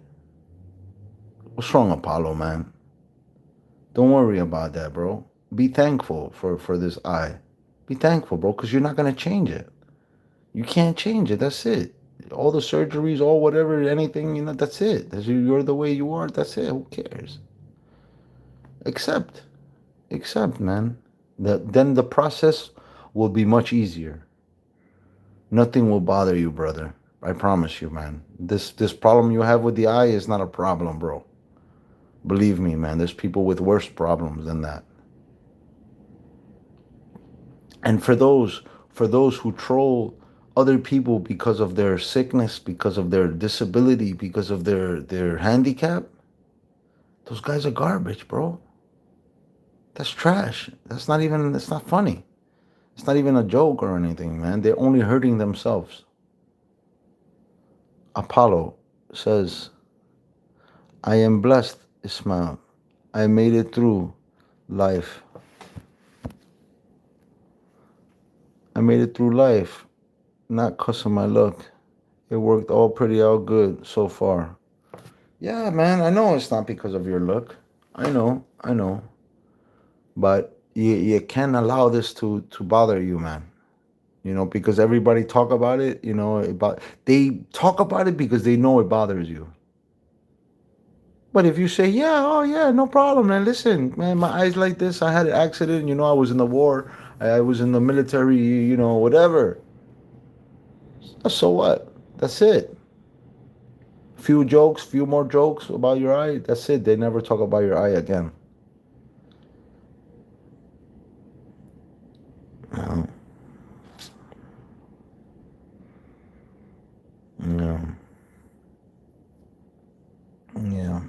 What's wrong, Apollo, man? Don't worry about that, bro. Be thankful for this eye. Be thankful, bro, because you're not gonna change it. You can't change it. That's it. All the surgeries, all whatever, anything, that's it. You're the way you are. That's it. Who cares? Accept. Accept, man. Then the process will be much easier. Nothing will bother you, brother. I promise you, man. This problem you have with the eye is not a problem, bro. Believe me, man. There's people with worse problems than that. And for those who troll other people because of their sickness, because of their disability, because of their handicap, those guys are garbage, bro. That's trash. It's not funny. It's not even a joke or anything, man. They're only hurting themselves. Apollo says, I am blessed, Ismail. I made it through life. I made it through life, not because of my luck. It worked all pretty out good so far. Yeah, man, I know it's not because of your look. I know. But you can't allow this to bother you, man. You know, because everybody talk about it, you know, about they talk about it because they know it bothers you. But if you say, yeah, oh yeah, no problem, man. Listen, man, my eyes like this. I had an accident. You know, I was in the war. I was in the military. You know, whatever. So what? That's it. Few jokes, few more jokes about your eye. That's it. They never talk about your eye again. Yeah. Yeah. Yeah.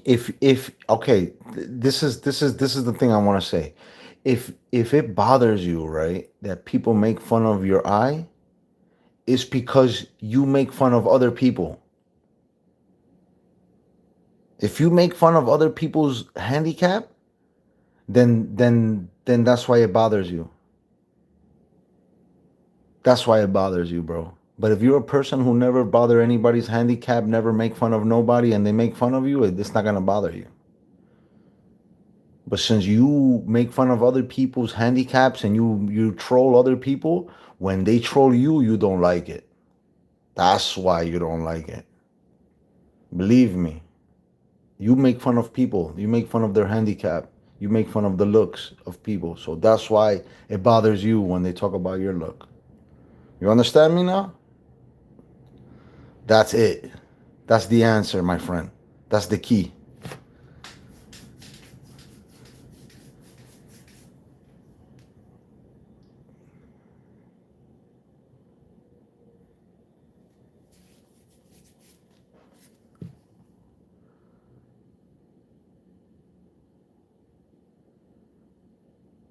If okay, this is the thing I want to say. If it bothers you, right, that people make fun of your eye, it's because you make fun of other people. If you make fun of other people's handicap, then that's why it bothers you. That's why it bothers you, bro. But if you're a person who never bother anybody's handicap, never make fun of nobody, and they make fun of you, it's not gonna bother you. But since you make fun of other people's handicaps and you troll other people, when they troll you, you don't like it. That's why you don't like it. Believe me. You make fun of people. You make fun of their handicap. You make fun of the looks of people. So that's why it bothers you when they talk about your look. You understand me now? That's it. That's the answer, my friend. That's the key.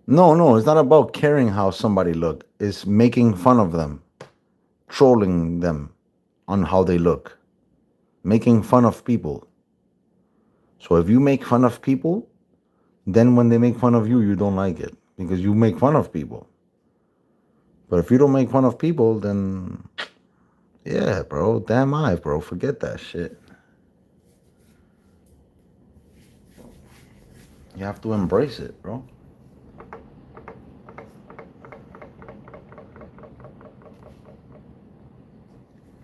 No, no, it's not about caring how somebody look. It's making fun of them, trolling them on how they look, making fun of people. So if you make fun of people, then when they make fun of you, you don't like it because you make fun of people. But if you don't make fun of people, then yeah, bro, damn I, bro, forget that shit. You have to embrace it, bro.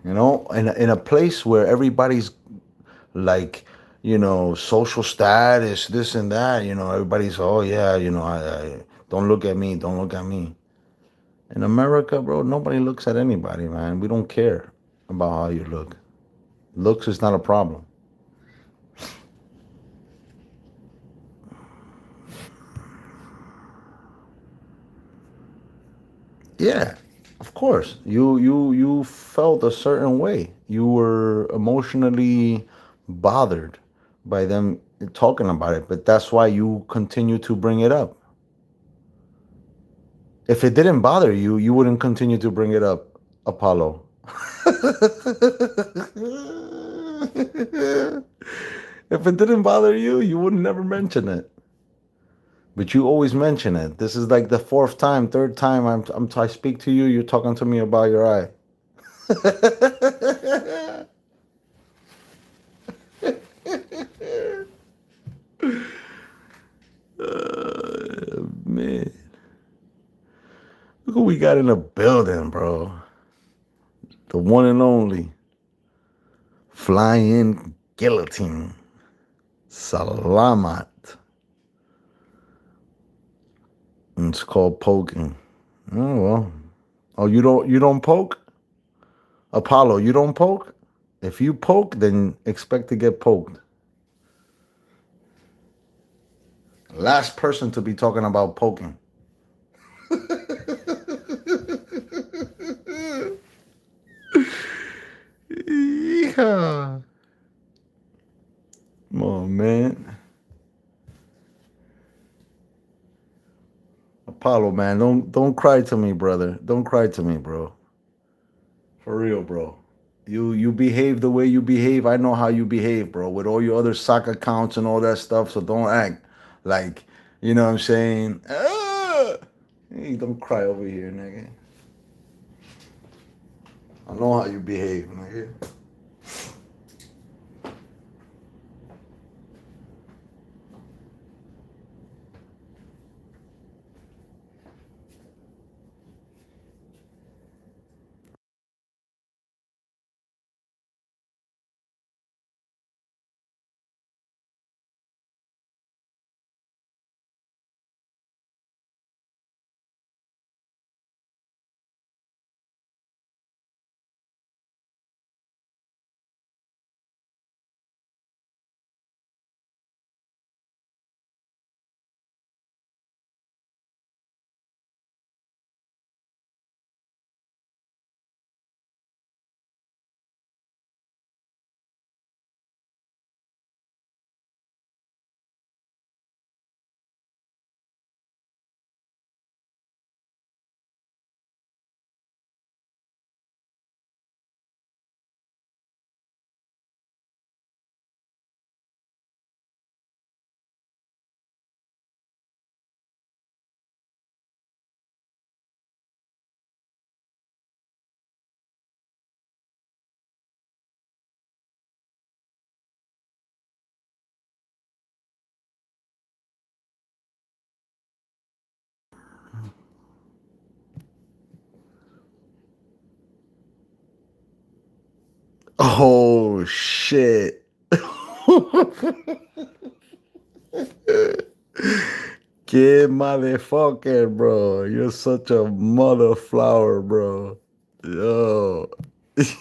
You know, in a place where everybody's like, you know, social status, this and that, you know, everybody's, oh yeah, you know, I don't look at me, don't look at me. In America, bro, nobody looks at anybody, man. We don't care about how you look. Looks is not a problem. Yeah, of course. You felt a certain way. You were emotionally bothered by them talking about it, but that's why you continue to bring it up. If it didn't bother you, you wouldn't continue to bring it up, Apollo. If it didn't bother you, you would never mention it. But you always mention it. This is like the fourth time, third time I speak to you. You're talking to me about your eye. Man, look what we got in the building, bro. The one and only flying guillotine. Salamat. And it's called poking. Oh well. Oh, you don't poke? Apollo, you don't poke? If you poke, then expect to get poked. Last person to be talking about poking. Yeah. Come on, man. Apollo, man, don't cry to me, brother. Don't cry to me, bro. For real, bro. You behave the way you behave. I know how you behave, bro, with all your other soccer accounts and all that stuff. So don't act like, you know what I'm saying? Hey, don't cry over here, nigga. I know how you behave, nigga. Oh shit. Get motherfucker, bro. You're such a mother flower, bro. Yo.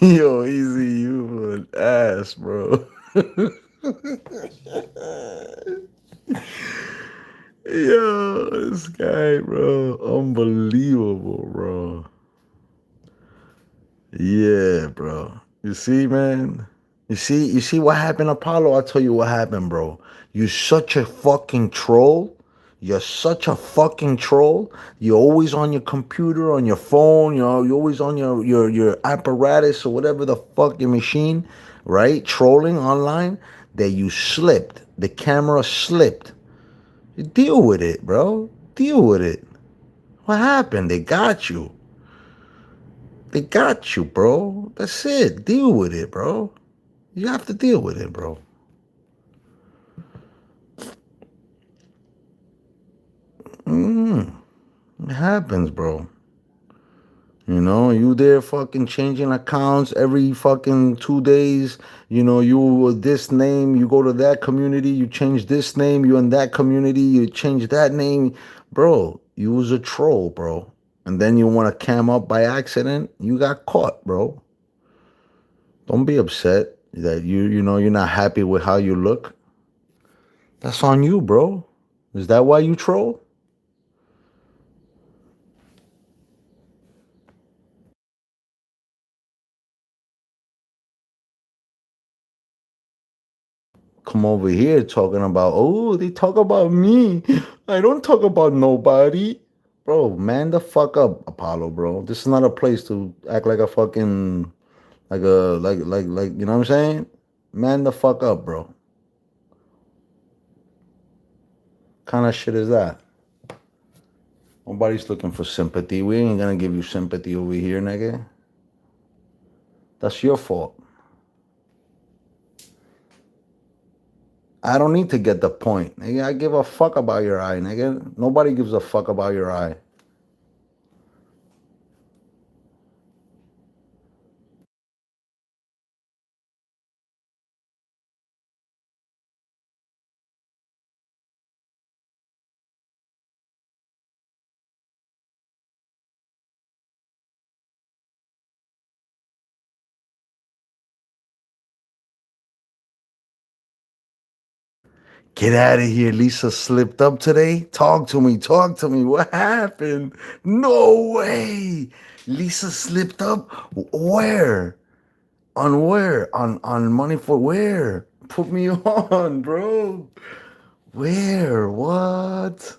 Yo, easy, you an ass, bro. Yo, this guy, bro. Unbelievable, bro. Yeah, bro. You see, man? You see what happened, Apollo? I'll tell you what happened, bro. You're such a fucking troll. You're such a fucking troll. You're always on your computer, on your phone, you're always on your apparatus or whatever the fuck your machine, right? Trolling online, that you slipped. The camera slipped. You deal with it, bro. Deal with it. What happened? They got you. They got you, bro. That's it. Deal with it, bro. You have to deal with it, bro. Mm, it happens, bro. You know, you there fucking changing accounts every fucking 2 days. You know, you this name, you go to that community, you change this name, you in that community, you change that name. Bro, you was a troll, bro. And then you want to cam up by accident, you got caught, bro. Don't be upset that you know you're not happy with how you look. That's on you, bro. Is that why you troll? Come over here talking about, oh, they talk about me. I don't talk about nobody. Bro, man the fuck up, Apollo, bro. This is not a place to act like a fucking like you know what I'm saying? Man the fuck up, bro. Kind of shit is that? Nobody's looking for sympathy. We ain't gonna give you sympathy over here, nigga. That's your fault. I don't need to get the point, nigga. I give a fuck about your eye, nigga. Nobody gives a fuck about your eye. Get out of here. Lisa slipped up today. Talk to me. Talk to me. What happened? No way. Lisa slipped up. Where? On where? On money for where? Put me on, bro. Where? What?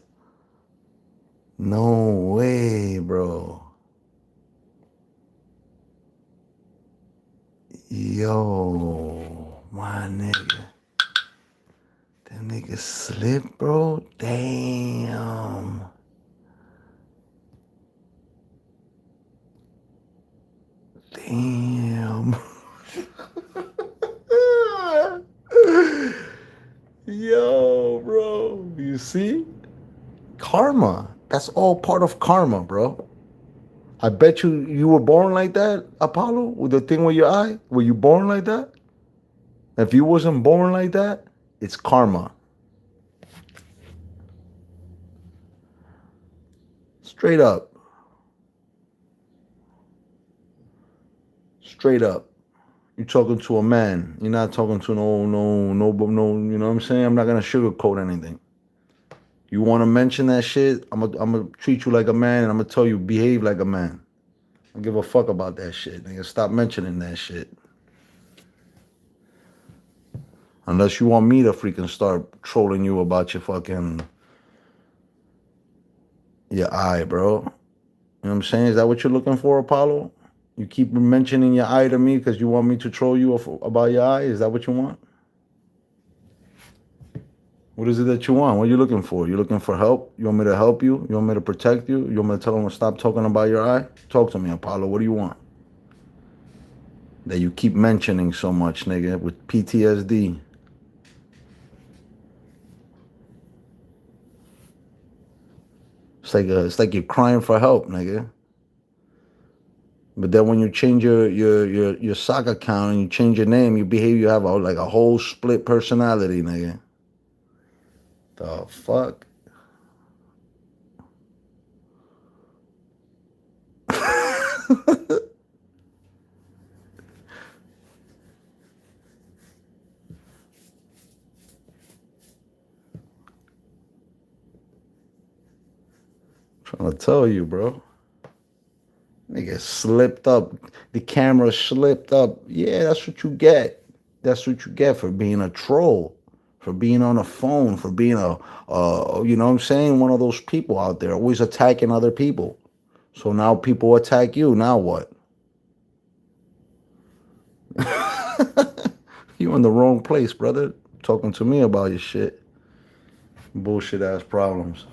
No way, bro. Yo, my nigga. That nigga slipped, bro. Damn. Damn. Yo, bro. You see? Karma. That's all part of karma, bro. I bet you were born like that, Apollo, with the thing with your eye. Were you born like that? If you wasn't born like that, it's karma. Straight up. Straight up. You're talking to a man. You're not talking to no, you know what I'm saying? I'm not gonna sugarcoat anything. You wanna mention that shit, I'm gonna treat you like a man and I'm gonna tell you behave like a man. I don't give a fuck about that shit, nigga. Stop mentioning that shit. Unless you want me to freaking start trolling you about your eye, bro. You know what I'm saying? Is that what you're looking for, Apollo? You keep mentioning your eye to me because you want me to troll you about your eye? Is that what you want? What is it that you want? What are you looking for? You looking for help? You want me to help you? You want me to protect you? You want me to tell them to stop talking about your eye? Talk to me, Apollo. What do you want? That you keep mentioning so much, nigga, with PTSD. It's like you're crying for help, nigga. But then when you change your sock account and you change your name, you behave, you have a whole split personality, nigga. The fuck? Trying to tell you, bro. Nigga slipped up. The camera slipped up. Yeah, that's what you get. That's what you get for being a troll, for being on a phone, for being you know what I'm saying? One of those people out there always attacking other people. So now people attack you. Now what? You in the wrong place, brother. Talking to me about your shit. Bullshit ass problems.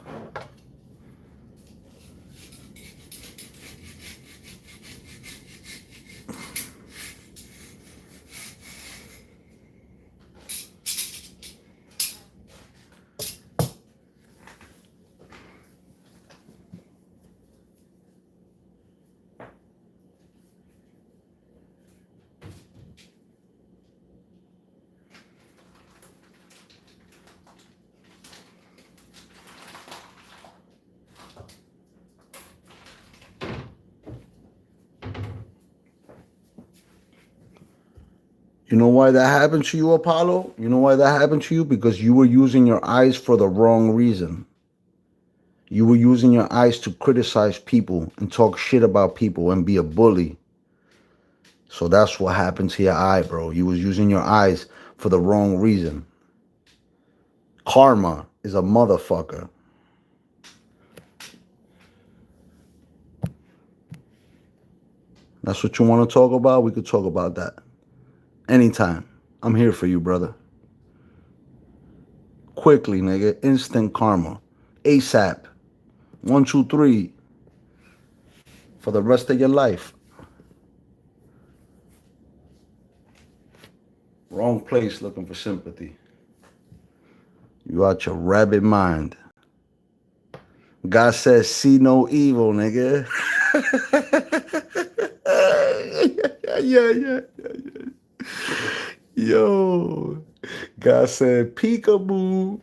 You know why that happened to you, Apollo? You know why that happened to you? Because you were using your eyes for the wrong reason. You were using your eyes to criticize people and talk shit about people and be a bully. So that's what happened to your eye, bro. You was using your eyes for the wrong reason. Karma is a motherfucker. That's what you want to talk about? We could talk about that. Anytime. I'm here for you, brother. Quickly, nigga. Instant karma. ASAP. 1, 2, 3. For the rest of your life. Wrong place looking for sympathy. You out your rabbit mind. God says, see no evil, nigga. Yeah. Yo. God said, peekaboo.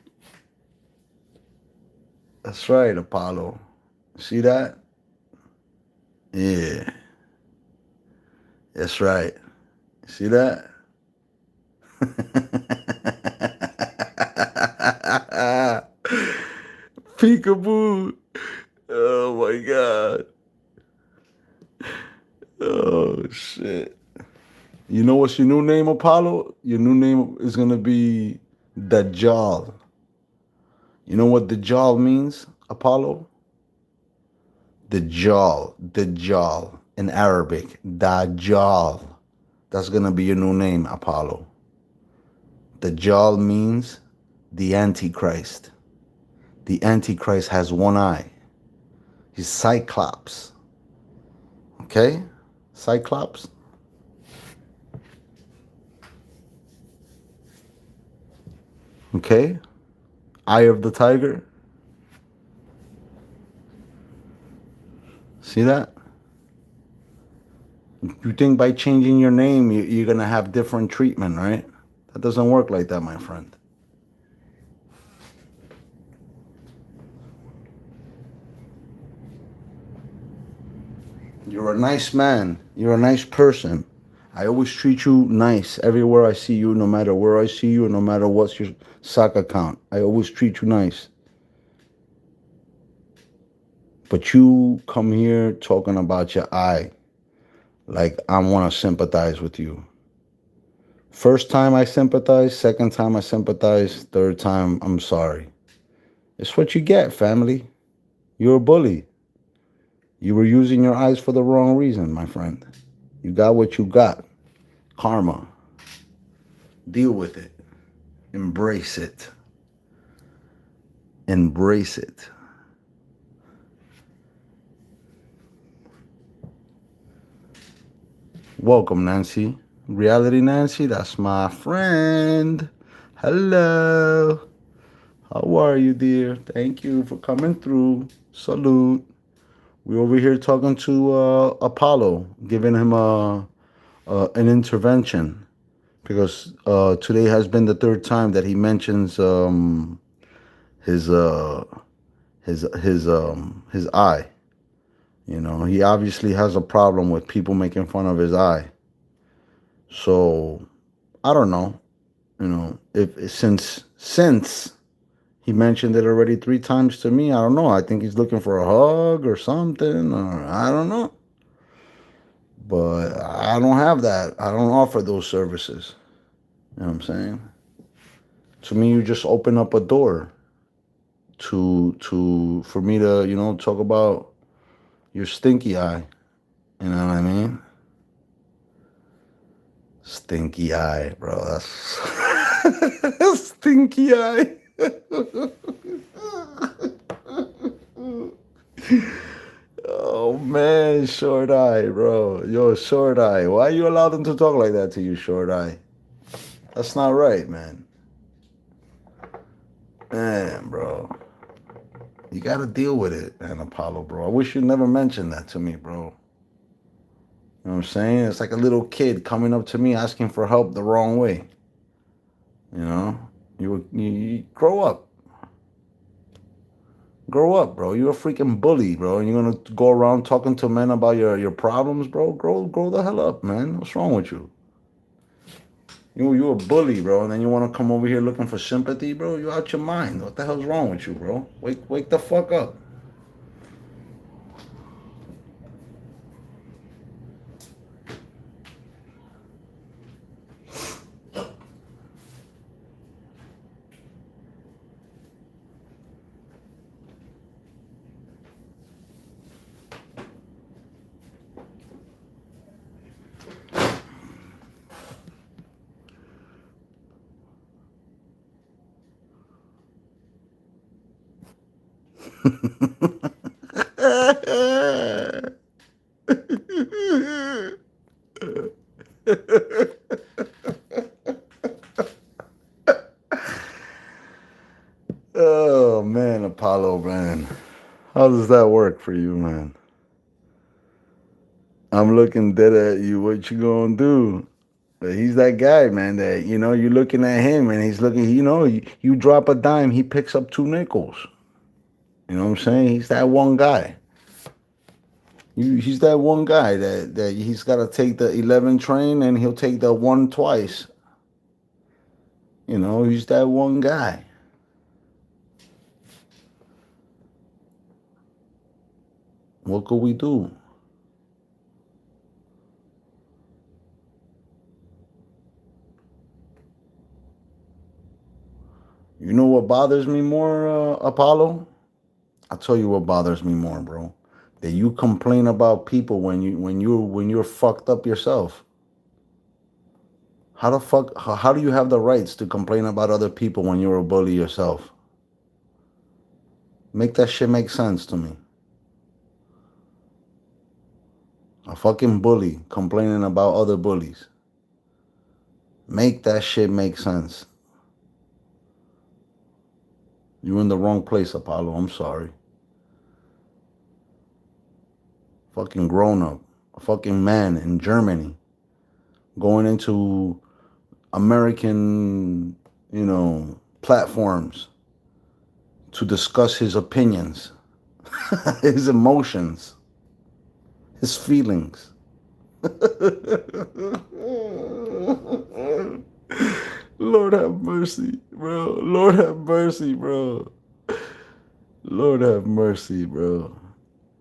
That's right, Apollo. See that? Yeah. That's right. See that? Peekaboo. Oh my God. Oh shit. You know what's your new name, Apollo? Your new name is gonna be Dajjal. You know what Dajjal means, Apollo? Dajjal in Arabic. Dajjal. That's gonna be your new name, Apollo. Dajjal means the Antichrist. The Antichrist has one eye. He's Cyclops. Okay? Cyclops? Okay? Eye of the tiger. See that? You think by changing your name, you're going to have different treatment, right? That doesn't work like that, my friend. You're a nice man. You're a nice person. I always treat you nice everywhere I see you, no matter where I see you, no matter what's your sock account. I always treat you nice. But you come here talking about your eye like I want to sympathize with you. First time I sympathize, second time I sympathize, third time I'm sorry. It's what you get, family. You're a bully. You were using your eyes for the wrong reason, my friend. You got what you got. Karma. Deal with it. Embrace it. Embrace it. Welcome, Nancy. Reality Nancy, that's my friend. Hello. How are you, dear? Thank you for coming through. Salute. We're over here talking to Apollo, giving him an intervention because today has been the third time that he mentions his his eye. You know, he obviously has a problem with people making fun of his eye. So I don't know. You know, if since he mentioned it already three times to me, I don't know. I think he's looking for a hug or something, or I don't know. But I don't have that. I don't offer those services. You know what I'm saying? To me, you just open up a door to for me to, you know, talk about your stinky eye. You know what I mean? Stinky eye, bro. That's stinky eye. Oh man, short eye, bro. Yo, short eye. Why you allow them to talk like that to you, short eye? That's not right, man. Man, bro. You gotta deal with it, man, Apollo, bro. I wish you never mentioned that to me, bro. You know what I'm saying? It's like a little kid coming up to me asking for help the wrong way. You know? You grow up. Grow up, bro. You're a freaking bully, bro. And you're gonna go around talking to men about your problems, bro. Grow the hell up, man. What's wrong with you? You a bully, bro, and then you wanna come over here looking for sympathy, bro? You out your mind. What the hell's wrong with you, bro? Wake the fuck up. Oh man, Apollo, man. How does that work for you, man? I'm looking dead at you. What you gonna do? But he's that guy, man, that, you know, you're looking at him and he's looking, you know, you drop a dime, he picks up two nickels. You know what I'm saying? He's that one guy. He's that one guy that he's got to take the 11 train and he'll take the one twice. You know, he's that one guy. What could we do? You know what bothers me more, Apollo? I'll tell you what bothers me more, bro. That you complain about people when you're fucked up yourself. How do you have the rights to complain about other people when you're a bully yourself? Make that shit make sense to me. A fucking bully complaining about other bullies. Make that shit make sense. You're in the wrong place, Apollo. I'm sorry. Fucking grown up. A fucking man in Germany. Going into American, platforms to discuss his opinions, his emotions, his feelings. Lord have mercy, bro. Lord have mercy, bro. Lord have mercy, bro.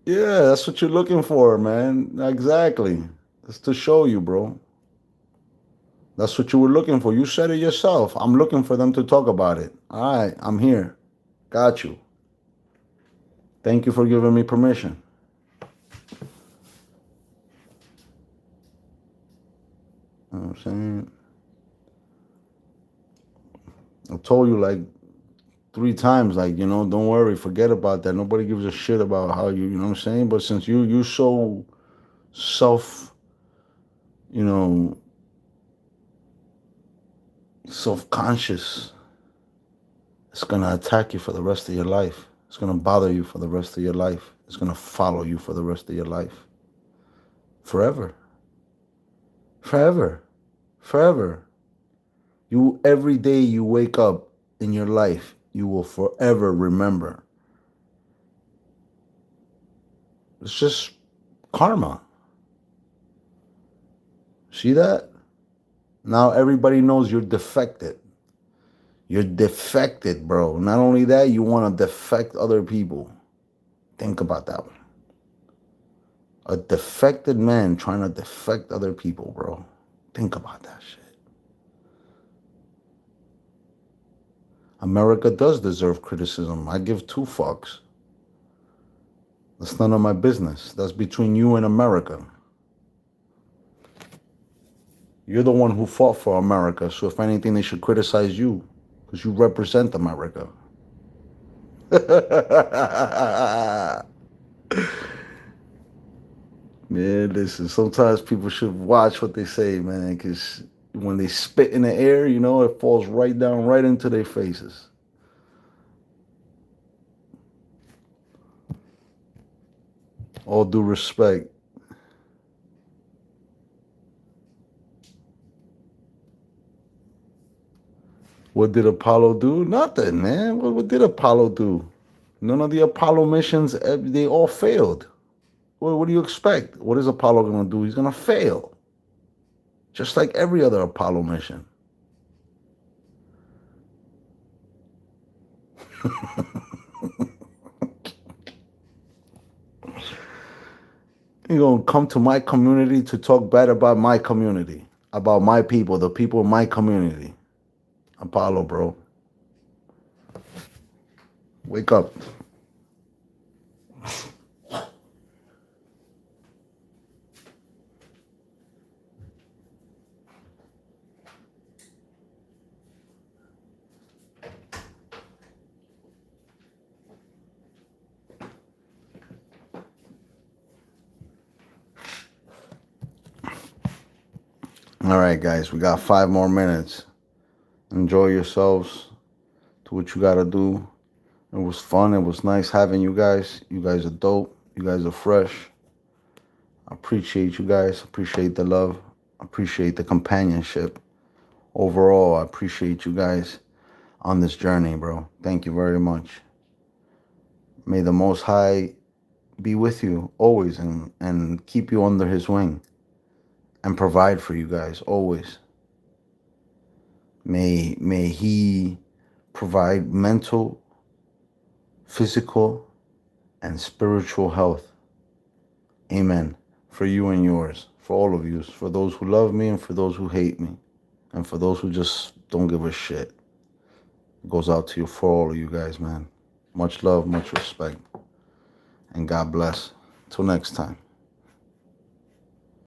Yeah, that's what you're looking for, man. Exactly. It's to show you, bro. That's what you were looking for. You said it yourself. I'm looking for them to talk about it. All right, I'm here. Got you. Thank you for giving me permission. You know what I'm saying? I told you like 3 times, like, don't worry, forget about that. Nobody gives a shit about how you know what I'm saying? But since you're so self, self-conscious, it's gonna attack you for the rest of your life. It's gonna bother you for the rest of your life. It's gonna follow you for the rest of your life. Forever. Forever. Forever. Every day you wake up in your life, you will forever remember. It's just karma. See that? Now everybody knows you're defected. You're defected, bro. Not only that, you want to defect other people. Think about that one. A defected man trying to defect other people, bro. Think about that shit. America does deserve criticism. I give 2 fucks. That's none of my business. That's between you and America. You're the one who fought for America, so if anything, they should criticize you, because you represent America. Man, listen, sometimes people should watch what they say, man, because when they spit in the air, it falls right down, right into their faces. All due respect. What did Apollo do? Nothing, man. What did Apollo do? None of the Apollo missions, they all failed. What do you expect? What is Apollo going to do? He's going to fail. Just like every other Apollo mission. You're going to come to my community to talk bad about my community, about my people, the people in my community. Apollo, bro. Wake up. All right, guys, we got 5 more minutes. Enjoy yourselves. Do what you got to do. It was fun. It was nice having you guys. You guys are dope. You guys are fresh. I appreciate you guys. Appreciate the love. Appreciate the companionship. Overall, I appreciate you guys on this journey, bro. Thank you very much. May the Most High be with you always and keep you under his wing and provide for you guys always. May he provide mental, physical, and spiritual health. Amen. For you and yours, for all of you, for those who love me and for those who hate me, and for those who just don't give a shit. It goes out to you for all of you guys, man. Much love, much respect, and God bless. Till next time.